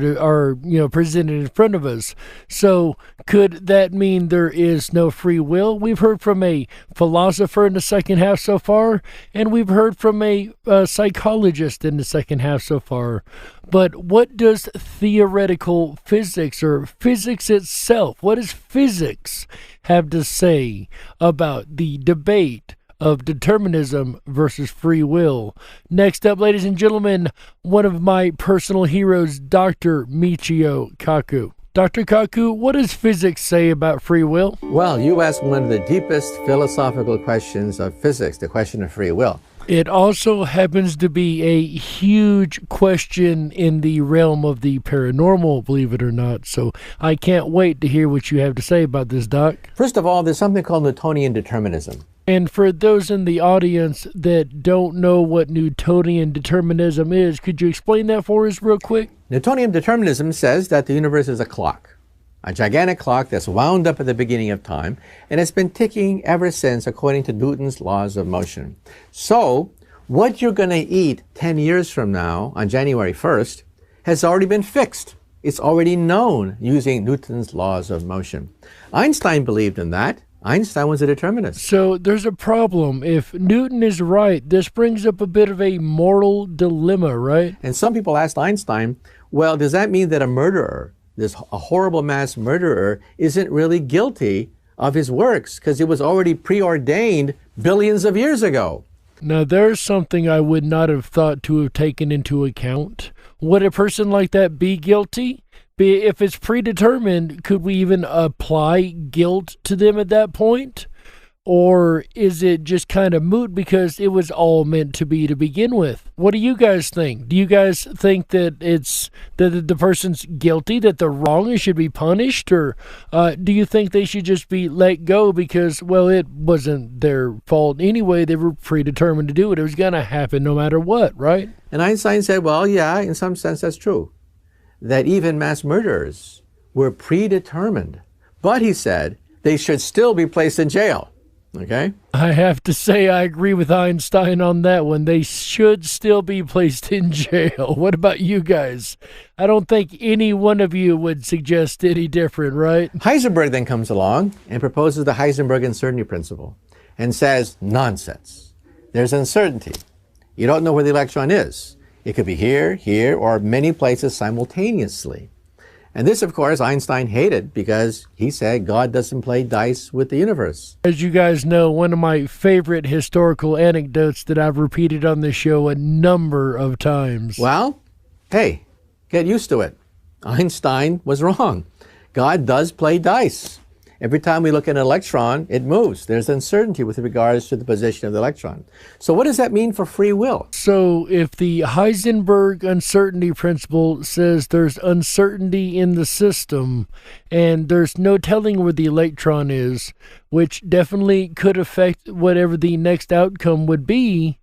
presented in front of us. So could that mean there is no free will? We've heard from a philosopher in the second half so far, and we've heard from a psychologist in the second half so far. But what does theoretical physics, or physics itself, what does physics have to say about the debate of determinism versus free will. Next up, ladies and gentlemen, one of my personal heroes, Dr. Michio Kaku. Dr. Kaku, what does physics say about free will? Well, you asked one of the deepest philosophical questions of physics, the question of free will. It also happens to be a huge question in the realm of the paranormal, believe it or not. So I can't wait to hear what you have to say about this, Doc. First of all, there's something called Newtonian determinism. And for those in the audience that don't know what Newtonian determinism is, could you explain that for us real quick? Newtonian determinism says that the universe is a clock, a gigantic clock that's wound up at the beginning of time, and it's been ticking ever since according to Newton's laws of motion. So, what you're going to eat 10 years from now, on January 1st, has already been fixed. It's already known using Newton's laws of motion. Einstein believed in that. Einstein was a determinist. So there's a problem. If Newton is right, this brings up a bit of a moral dilemma, right? And some people asked Einstein, well, does that mean that a murderer, a horrible mass murderer, isn't really guilty of his works because it was already preordained billions of years ago? Now, there's something I would not have thought to have taken into account. Would a person like that be guilty? If it's predetermined, could we even apply guilt to them at that point? Or is it just kind of moot because it was all meant to be to begin with? What do you guys think? Do you guys think that it's that the person's guilty, that the wrong should be punished? Or do you think they should just be let go because, well, it wasn't their fault anyway. They were predetermined to do it. It was going to happen no matter what, right? And Einstein said, well, yeah, in some sense that's true. That even mass murderers were predetermined. But he said they should still be placed in jail. Okay? I have to say I agree with Einstein on that one. They should still be placed in jail. What about you guys? I don't think any one of you would suggest any different, right? Heisenberg then comes along and proposes the Heisenberg uncertainty principle and says, nonsense. There's uncertainty. You don't know where the electron is. It could be here, here, or many places simultaneously. And this, of course, Einstein hated because he said God doesn't play dice with the universe. As you guys know, one of my favorite historical anecdotes that I've repeated on this show a number of times. Well, hey, get used to it. Einstein was wrong. God does play dice. Every time we look at an electron, it moves. There's uncertainty with regards to the position of the electron. So what does that mean for free will? So if the Heisenberg uncertainty principle says there's uncertainty in the system and there's no telling where the electron is, which definitely could affect whatever the next outcome would be,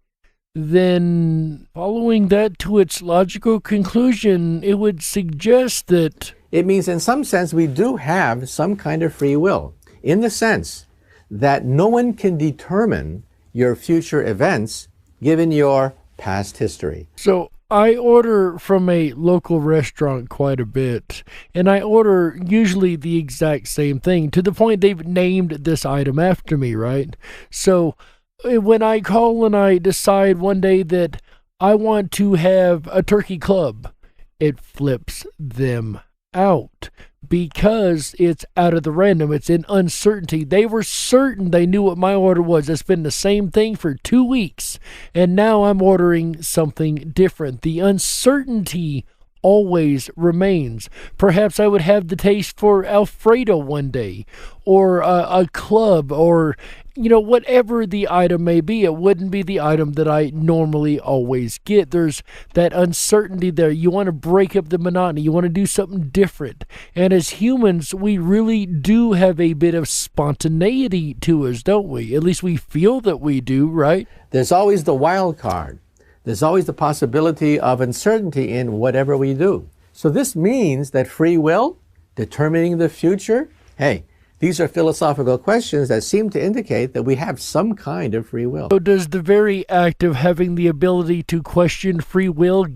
then following that to its logical conclusion, it would suggest that it means in some sense we do have some kind of free will, in the sense that no one can determine your future events given your past history. So I order from a local restaurant quite a bit, and I order usually the exact same thing, to the point they've named this item after me, right? So when I call and I decide one day that I want to have a turkey club, it flips them out because it's out of the random. It's in uncertainty. They were certain they knew what my order was. It's been the same thing for 2 weeks, and now I'm ordering something different. The uncertainty always remains. Perhaps I would have the taste for Alfredo one day, or a club, or whatever the item may be. It wouldn't be the item that I normally always get. There's that uncertainty there. You want to break up the monotony. You want to do something different. And as humans, we really do have a bit of spontaneity to us, don't we? At least we feel that we do, right? There's always the wild card. There's always the possibility of uncertainty in whatever we do. So this means that free will, determining the future, hey, these are philosophical questions that seem to indicate that we have some kind of free will. So does the very act of having the ability to question free will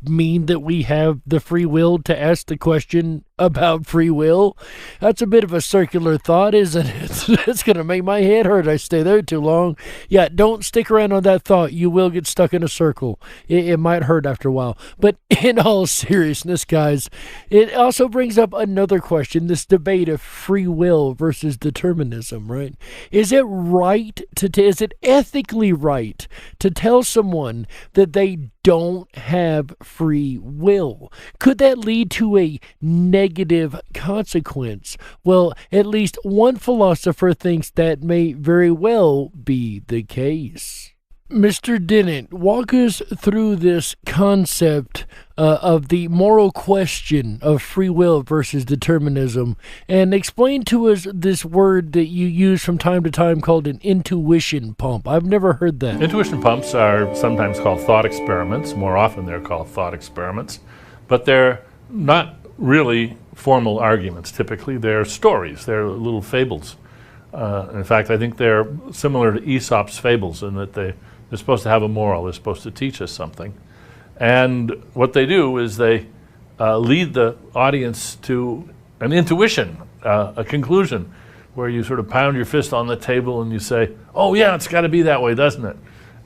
mean that we have the free will to ask the question, about free will. That's a bit of a circular thought, isn't it? It's going to make my head hurt. I stay there too long. Yeah, don't stick around on that thought. You will get stuck in a circle. It might hurt after a while. But in all seriousness, guys, it also brings up another question, this debate of free will versus determinism, right? Is it right is it ethically right to tell someone that they don't have free will? Could that lead to a negative consequence? Well, at least one philosopher thinks that may very well be the case. Mr. Dennett, walk us through this concept of the moral question of free will versus determinism, and explain to us this word that you use from time to time called an intuition pump. I've never heard that. Intuition pumps are sometimes called thought experiments. More often they're called thought experiments, but they're not really formal arguments. Typically they're stories, they're little fables. In fact, I think they're similar to Aesop's fables in that they're supposed to have a moral, they're supposed to teach us something. And what they do is they lead the audience to an intuition, a conclusion, where you sort of pound your fist on the table and you say, oh yeah, it's got to be that way, doesn't it?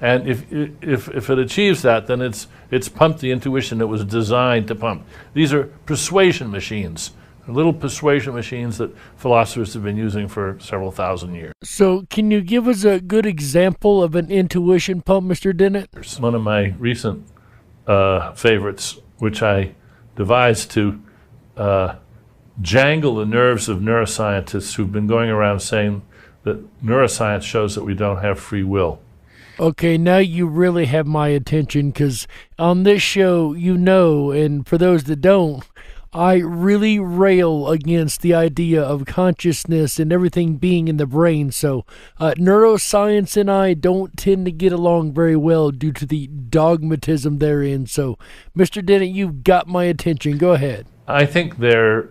And if it achieves that, then it's pumped the intuition it was designed to pump. These are persuasion machines. Little persuasion machines that philosophers have been using for several thousand years. So can you give us a good example of an intuition pump, Mr. Dennett? One of my recent favorites, which I devised to jangle the nerves of neuroscientists who've been going around saying that neuroscience shows that we don't have free will. Okay, now you really have my attention, because on this show, and for those that don't, I really rail against the idea of consciousness and everything being in the brain. So neuroscience and I don't tend to get along very well due to the dogmatism therein. So, Mr. Dennett, you've got my attention. Go ahead. I think their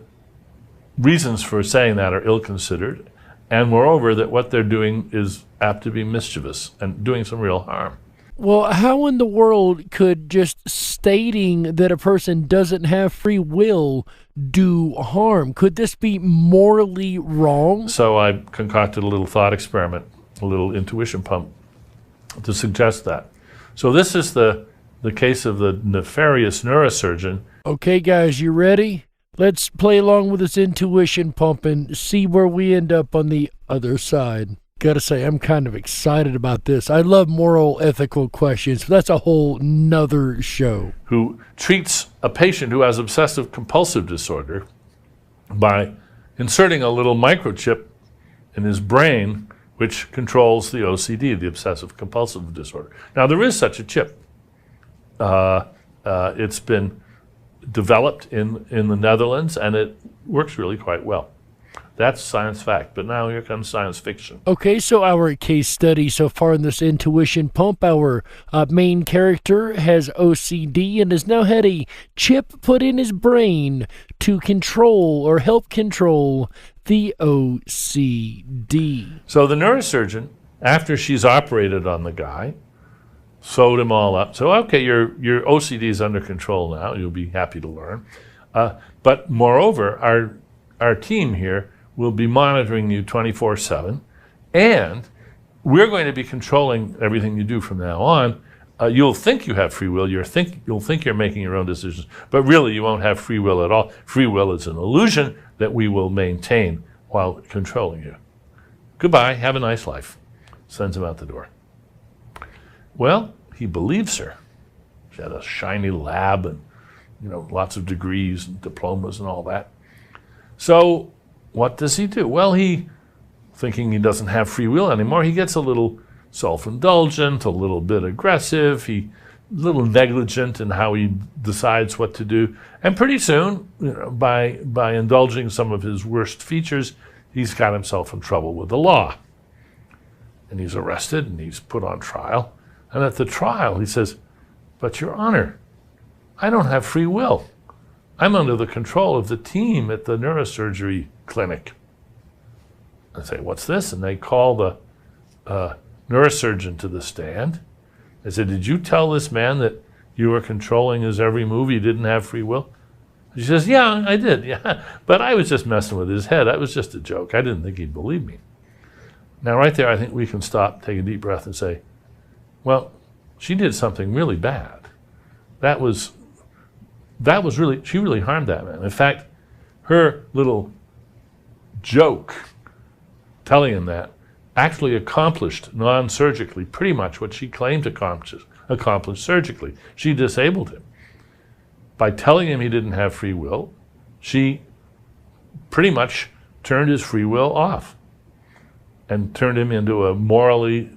reasons for saying that are ill-considered, and moreover, that what they're doing is apt to be mischievous and doing some real harm. Well, how in the world could just stating that a person doesn't have free will do harm? Could this be morally wrong? So I concocted a little thought experiment, a little intuition pump, to suggest that. So this is the case of the nefarious neurosurgeon. Okay, guys, you ready? Let's play along with this intuition pump and see where we end up on the other side. Gotta say, I'm kind of excited about this. I love moral, ethical questions, but that's a whole nother show. Who treats a patient who has obsessive compulsive disorder by inserting a little microchip in his brain which controls the OCD, the obsessive compulsive disorder. Now, there is such a chip. It's been developed in the Netherlands, and it works really quite well. That's science fact, but now here comes science fiction. Okay, so our case study so far in this intuition pump, our main character has OCD and has now had a chip put in his brain to control or help control the OCD. So the neurosurgeon, after she's operated on the guy, sewed him all up. So, okay, your OCD is under control now. You'll be happy to learn. But moreover, our team here will be monitoring you 24/7, and we're going to be controlling everything you do from now on. You'll think you have free will. You'll think you're making your own decisions, but really you won't have free will at all. Free will is an illusion that we will maintain while controlling you. Goodbye. Have a nice life. Sends him out the door. Well, he believes her. She had a shiny lab and lots of degrees and diplomas and all that. So what does he do? Well, thinking he doesn't have free will anymore, he gets a little self-indulgent, a little bit aggressive, a little negligent in how he decides what to do. And pretty soon, by indulging some of his worst features, he's got himself in trouble with the law. And he's arrested and he's put on trial. And at the trial, he says, "But Your Honor, I don't have free will. I'm under the control of the team at the neurosurgery clinic." I say, "What's this?" And they call the neurosurgeon to the stand. They said, "Did you tell this man that you were controlling his every move? He didn't have free will?" She says, yeah, I did, yeah. But I was just messing with his head. That was just a joke. I didn't think he'd believe me. Now, right there, I think we can stop, take a deep breath, and say, well, she did something really bad. That was really, she really harmed that man. In fact, her little joke telling him that actually accomplished non-surgically pretty much what she claimed to accomplish surgically. She disabled him. By telling him he didn't have free will, she pretty much turned his free will off and turned him into a morally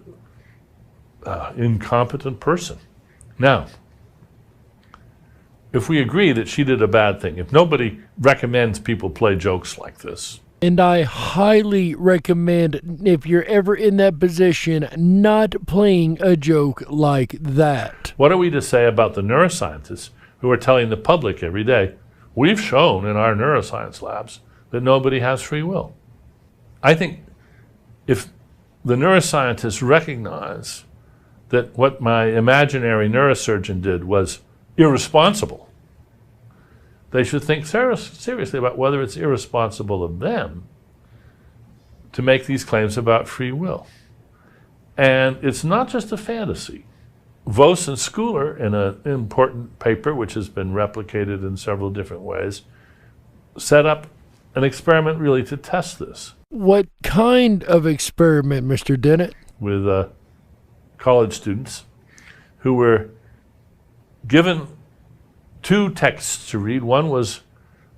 incompetent person. Now, if we agree that she did a bad thing, if nobody recommends people play jokes like this, and I highly recommend, if you're ever in that position, not playing a joke like that. What are we to say about the neuroscientists who are telling the public every day, we've shown in our neuroscience labs that nobody has free will? I think if the neuroscientists recognize that what my imaginary neurosurgeon did was irresponsible, they should think seriously about whether it's irresponsible of them to make these claims about free will. And it's not just a fantasy. Vos and Schooler, in an important paper which has been replicated in several different ways, set up an experiment really to test this. What kind of experiment, Mr. Dennett? With college students who were given two texts to read. One was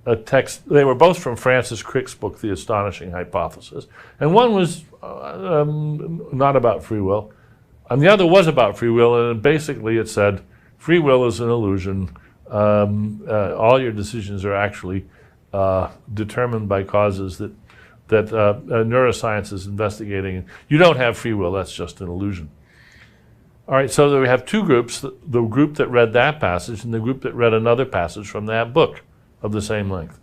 a text, they were both from Francis Crick's book, The Astonishing Hypothesis, and one was not about free will, and the other was about free will, and basically it said, free will is an illusion. All your decisions are actually determined by causes that neuroscience is investigating. You don't have free will, that's just an illusion. All right, so we have two groups, the group that read that passage and the group that read another passage from that book of the same length.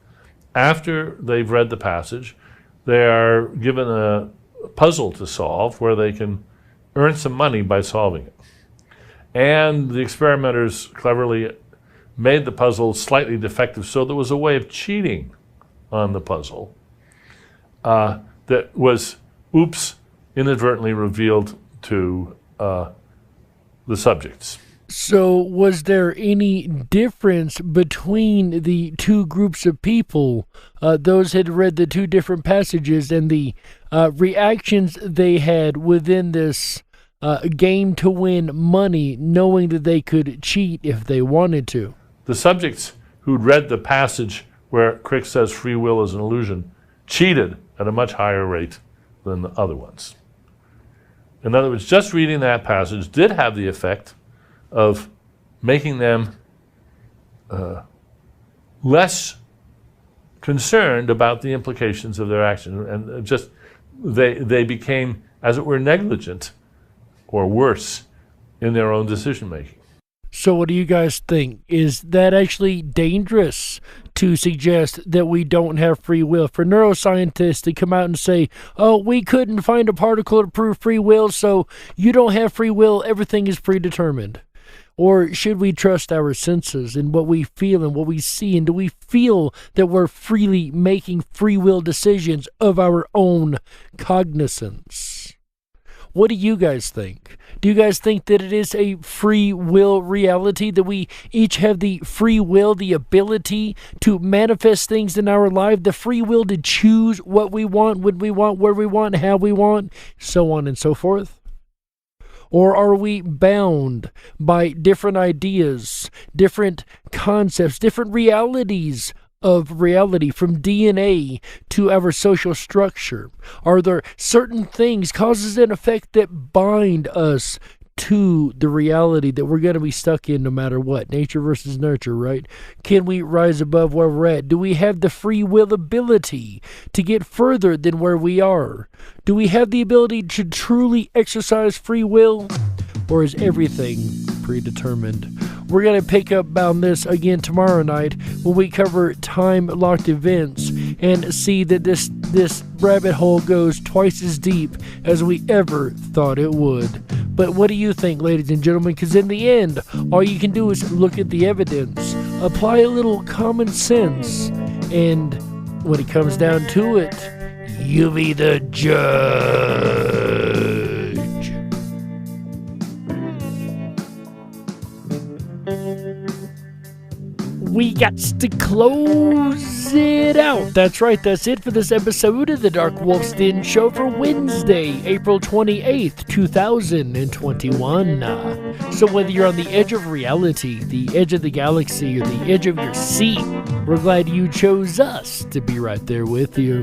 After they've read the passage, they are given a puzzle to solve where they can earn some money by solving it. And the experimenters cleverly made the puzzle slightly defective, so there was a way of cheating on the puzzle that was, inadvertently revealed to the subjects. So was there any difference between the two groups of people, those had read the two different passages, and the reactions they had within this game to win money, knowing that they could cheat if they wanted to? The subjects who'd read the passage where Crick says free will is an illusion cheated at a much higher rate than the other ones. In other words, just reading that passage did have the effect of making them less concerned about the implications of their action, and just they became, as it were, negligent or worse in their own decision making. So what do you guys think? Is that actually dangerous to suggest that we don't have free will? For neuroscientists to come out and say, oh, we couldn't find a particle to prove free will, so you don't have free will, everything is predetermined. Or should we trust our senses and what we feel and what we see? And do we feel that we're freely making free will decisions of our own cognizance? What do you guys think? Do you guys think that it is a free will reality, that we each have the free will, the ability to manifest things in our life, the free will to choose what we want, when we want, where we want, how we want, so on and so forth? Or are we bound by different ideas, different concepts, different realities of reality, from DNA to our social structure? Are there certain things, causes and effect, that bind us to the reality that we're going to be stuck in no matter what? Nature versus nurture, right? Can we rise above where we're at? Do we have the free will ability to get further than where we are? Do we have the ability to truly exercise free will? Or is everything predetermined? We're going to pick up on this again tomorrow night when we cover time-locked events and see that this rabbit hole goes twice as deep as we ever thought it would. But what do you think, ladies and gentlemen? Because in the end, all you can do is look at the evidence, apply a little common sense, and when it comes down to it, you be the judge. We got to close it out. That's right, that's it for this episode of the Darkwolf's Den Show for Wednesday, April 28th, 2021. So whether you're on the edge of reality, the edge of the galaxy, or the edge of your seat, we're glad you chose us to be right there with you.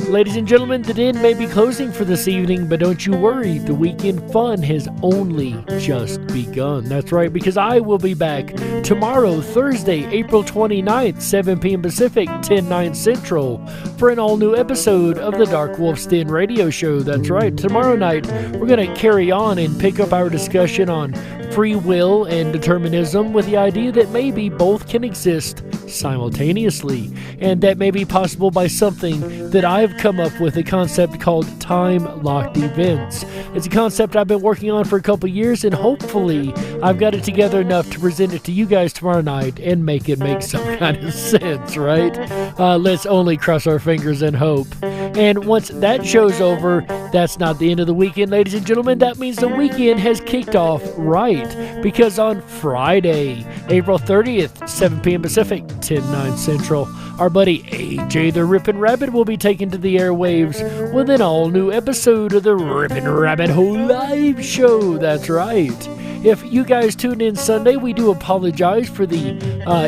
Ladies and gentlemen, the Den may be closing for this evening, but don't you worry, the weekend fun has only just begun. That's right, because I will be back tomorrow, Thursday, April 29th, 7 p.m. Pacific, 10/9 Central, for an all-new episode of the DarkWolf's Den Radio Show. That's right, tomorrow night we're going to carry on and pick up our discussion on free will and determinism with the idea that maybe both can exist simultaneously, and that may be possible by something that I've come up with, a concept called time-locked events. It's a concept I've been working on for a couple years, and hopefully I've got it together enough to present it to you guys tomorrow night and make it make some kind of sense, right? Let's only cross our fingers and hope. And once that show's over, that's not the end of the weekend, ladies and gentlemen. That means the weekend has kicked off right, because on Friday, April 30th, 7 p.m. Pacific, 10/9 Central, our buddy AJ the Rippin' Rabbit will be taken to the airwaves with an all-new episode of the Rippin' Rabbit Hole Live Show. That's right. If you guys tuned in Sunday, we do apologize for the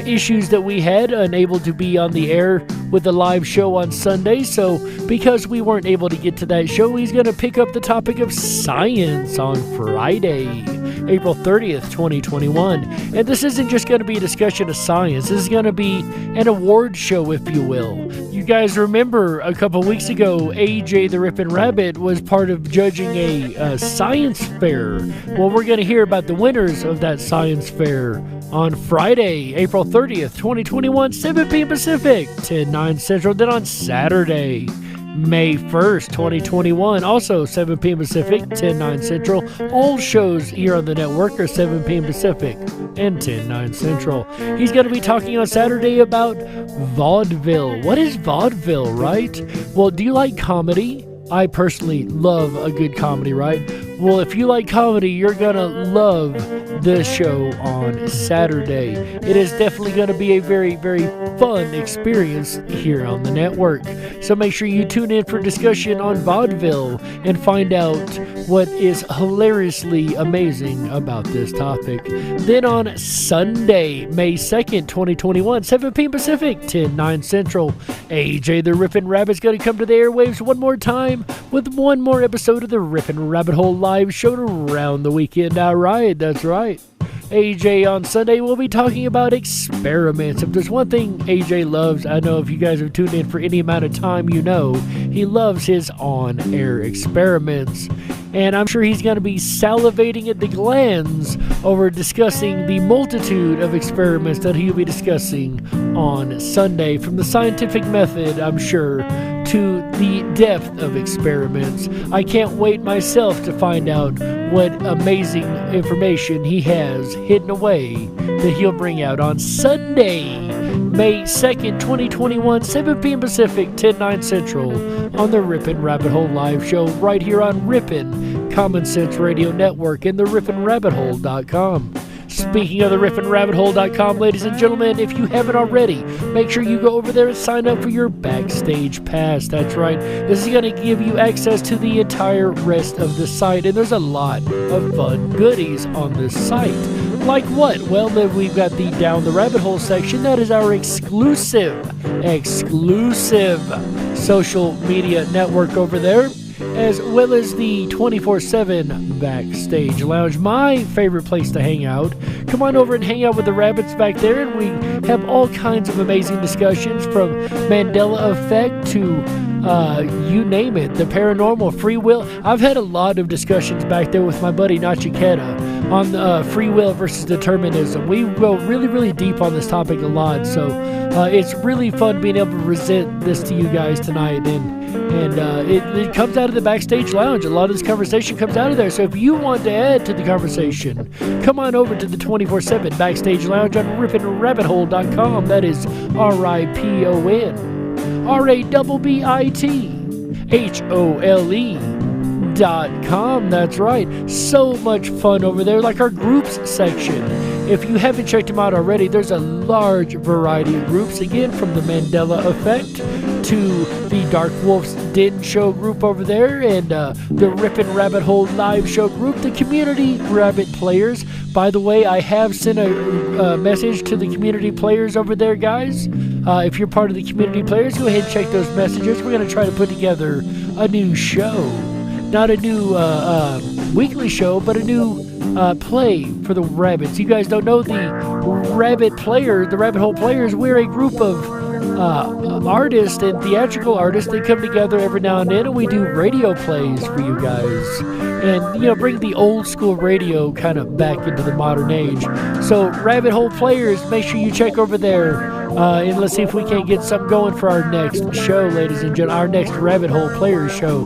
issues that we had, unable to be on the air with the live show on Sunday. So because we weren't able to get to that show, he's going to pick up the topic of science on Friday, April 30th, 2021. And this isn't just going to be a discussion of science. This is going to be an award show, if you will. You guys remember a couple weeks ago, AJ the Rippin' Rabbit was part of judging a science fair. Well, we're going to hear about the winners of that science fair on Friday, April 30th, 2021, 7 p.m. Pacific, 10/9 Central. Then on Saturday, May 1st, 2021, also 7 p.m. Pacific, 10/9 Central. All shows here on the network are 7 p.m. Pacific and 10/9 Central. He's going to be talking on Saturday about vaudeville. What is vaudeville, right? Well, do you like comedy? I personally love a good comedy, right? Well, if you like comedy, you're going to love this show on Saturday. It is definitely going to be a very, very fun experience here on the network. So make sure you tune in for discussion on vaudeville and find out what is hilariously amazing about this topic. Then on Sunday, May 2nd, 2021, 7 p.m. Pacific, 10/9 Central, AJ the Rippin' Rabbit's going to come to the airwaves one more time with one more episode of the Rippin' Rabbit Hole Live Show to round the weekend out right. That's right. AJ on Sunday will be talking about experiments. If there's one thing AJ loves, I know if you guys have tuned in for any amount of time, you know he loves his on-air experiments. And I'm sure he's going to be salivating at the glands over discussing the multitude of experiments that he'll be discussing on Sunday, from the scientific method, I'm sure, to the depth of experiments. I can't wait myself to find out what amazing information he has hidden away that he'll bring out on Sunday, May 2nd, 2021, 7 p.m. Pacific, 10/9 Central, on the Rippin' Rabbit Hole Live Show right here on Rippin' Common Sense Radio Network and the Rippin'RabbitHole.com. Speaking of the Rippin'RabbitHole.com, ladies and gentlemen, if you haven't already, make sure you go over there and sign up for your Backstage Pass. That's right. This is going to give you access to the entire rest of the site, and there's a lot of fun goodies on this site. Like what? Well, then we've got the Down the Rabbit Hole section. That is our exclusive social media network over there, as well as the 24/7 Backstage Lounge, my favorite place to hang out. Come on over and hang out with the rabbits back there, and we have all kinds of amazing discussions, from Mandela Effect to you name it, the paranormal, free will. I've had a lot of discussions back there with my buddy Nachiketa on free will versus determinism. We go really, really deep on this topic a lot, so it's really fun being able to present this to you guys tonight, and it comes out of the backstage lounge. A lot of this conversation comes out of there, so if you want to add to the conversation, come on over to the 24/7 backstage lounge on rippinrabbithole.com. That is RIPONRABBITHOLE.com. That's right. So much fun over there, like our groups section. If you haven't checked them out already, there's a large variety of groups, again, from the Mandela Effect to the DarkWolf's Den Show group over there, and the Rippin' Rabbit Hole live show group, the Community Rabbit Players. By the way, I have sent a message to the community players over there, guys. If you're part of the community players, go ahead and check those messages. We're going to try to put together a new show. Not a new weekly show, but a new play for the rabbits. You guys don't know the Rabbit Hole Players. We're a group of artists and theatrical artists. They come together every now and then, and we do radio plays for you guys, and bring the old school radio kind of back into the modern age. So Rabbit Hole Players, make sure you check over there, and let's see if we can't get something going for our next show, ladies and gentlemen, our next Rabbit Hole Players show.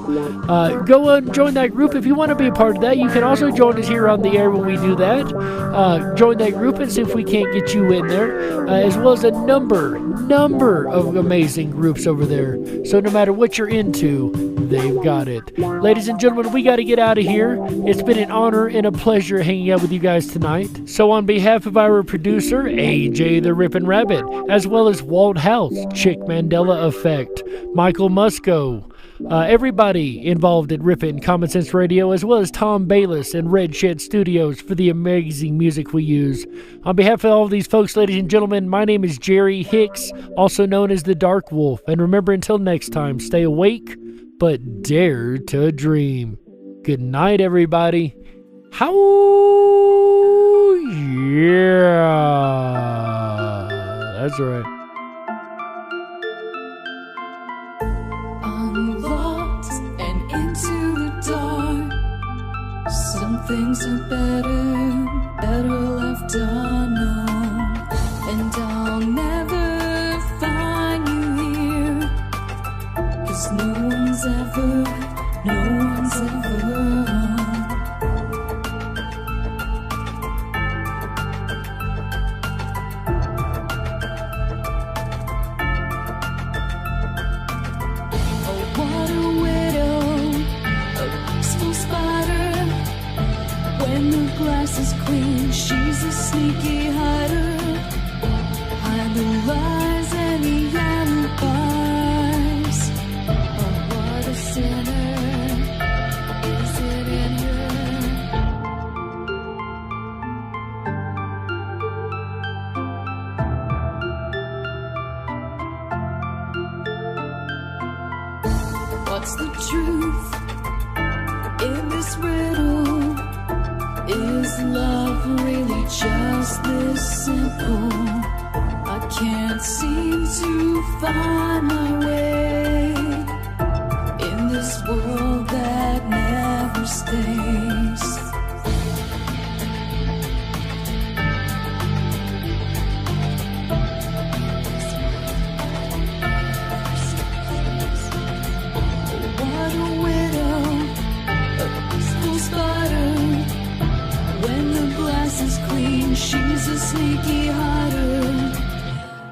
Go and join that group if you want to be a part of that. You can also join us here on the air when we do that. Join that group and see if we can't get you in there, as well as a number of amazing groups over there. So no matter what you're into, they've got it. Ladies and gentlemen, we got to get out of here. It's been an honor and a pleasure hanging out with you guys tonight. So on behalf of our producer, AJ the Rippin' Rabbit, as well as Walt House, Chick Mandela Effect, Michael Musco, everybody involved at Rippin' Common Sense Radio, as well as Tom Baillies and Red Shed Studios for the amazing music we use. On behalf of all of these folks, ladies and gentlemen, my name is Jerry Hicks, also known as the Dark Wolf. And remember, until next time, stay awake, but dare to dream. Good night, everybody. How? Yeah. That's right. Some things are better left unknown. And I'll never find you here, 'cause no one's ever Oh, what a widow, a peaceful spider. When the glass is clean, she's a sneaky hider. Hide the lies and the alibis. Oh, what a sinner. Is it in her? What's the truth in this riddle? Is love really just this simple? I can't seem to find my way in this world that never stays. What a widow, a peaceful spider. When the glass is clean, she's a sneaky hider.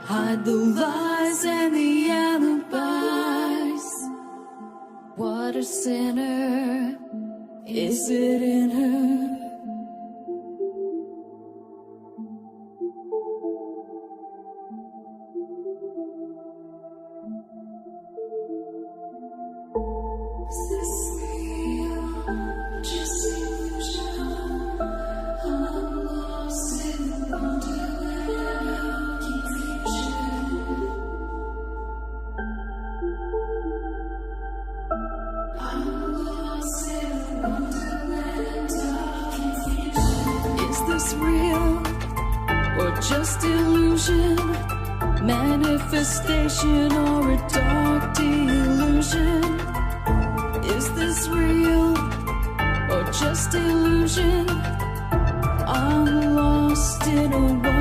Hide the lies and the alibis. What a sinner. Is it in her? Is this real? Just illusion. I'm lost in wonderland of confusion. I'm lost in wonderland of confusion. Is this real or just illusion? Manifestation or a dark delusion? confusion. Is this real or just illusion? I'm lost in a world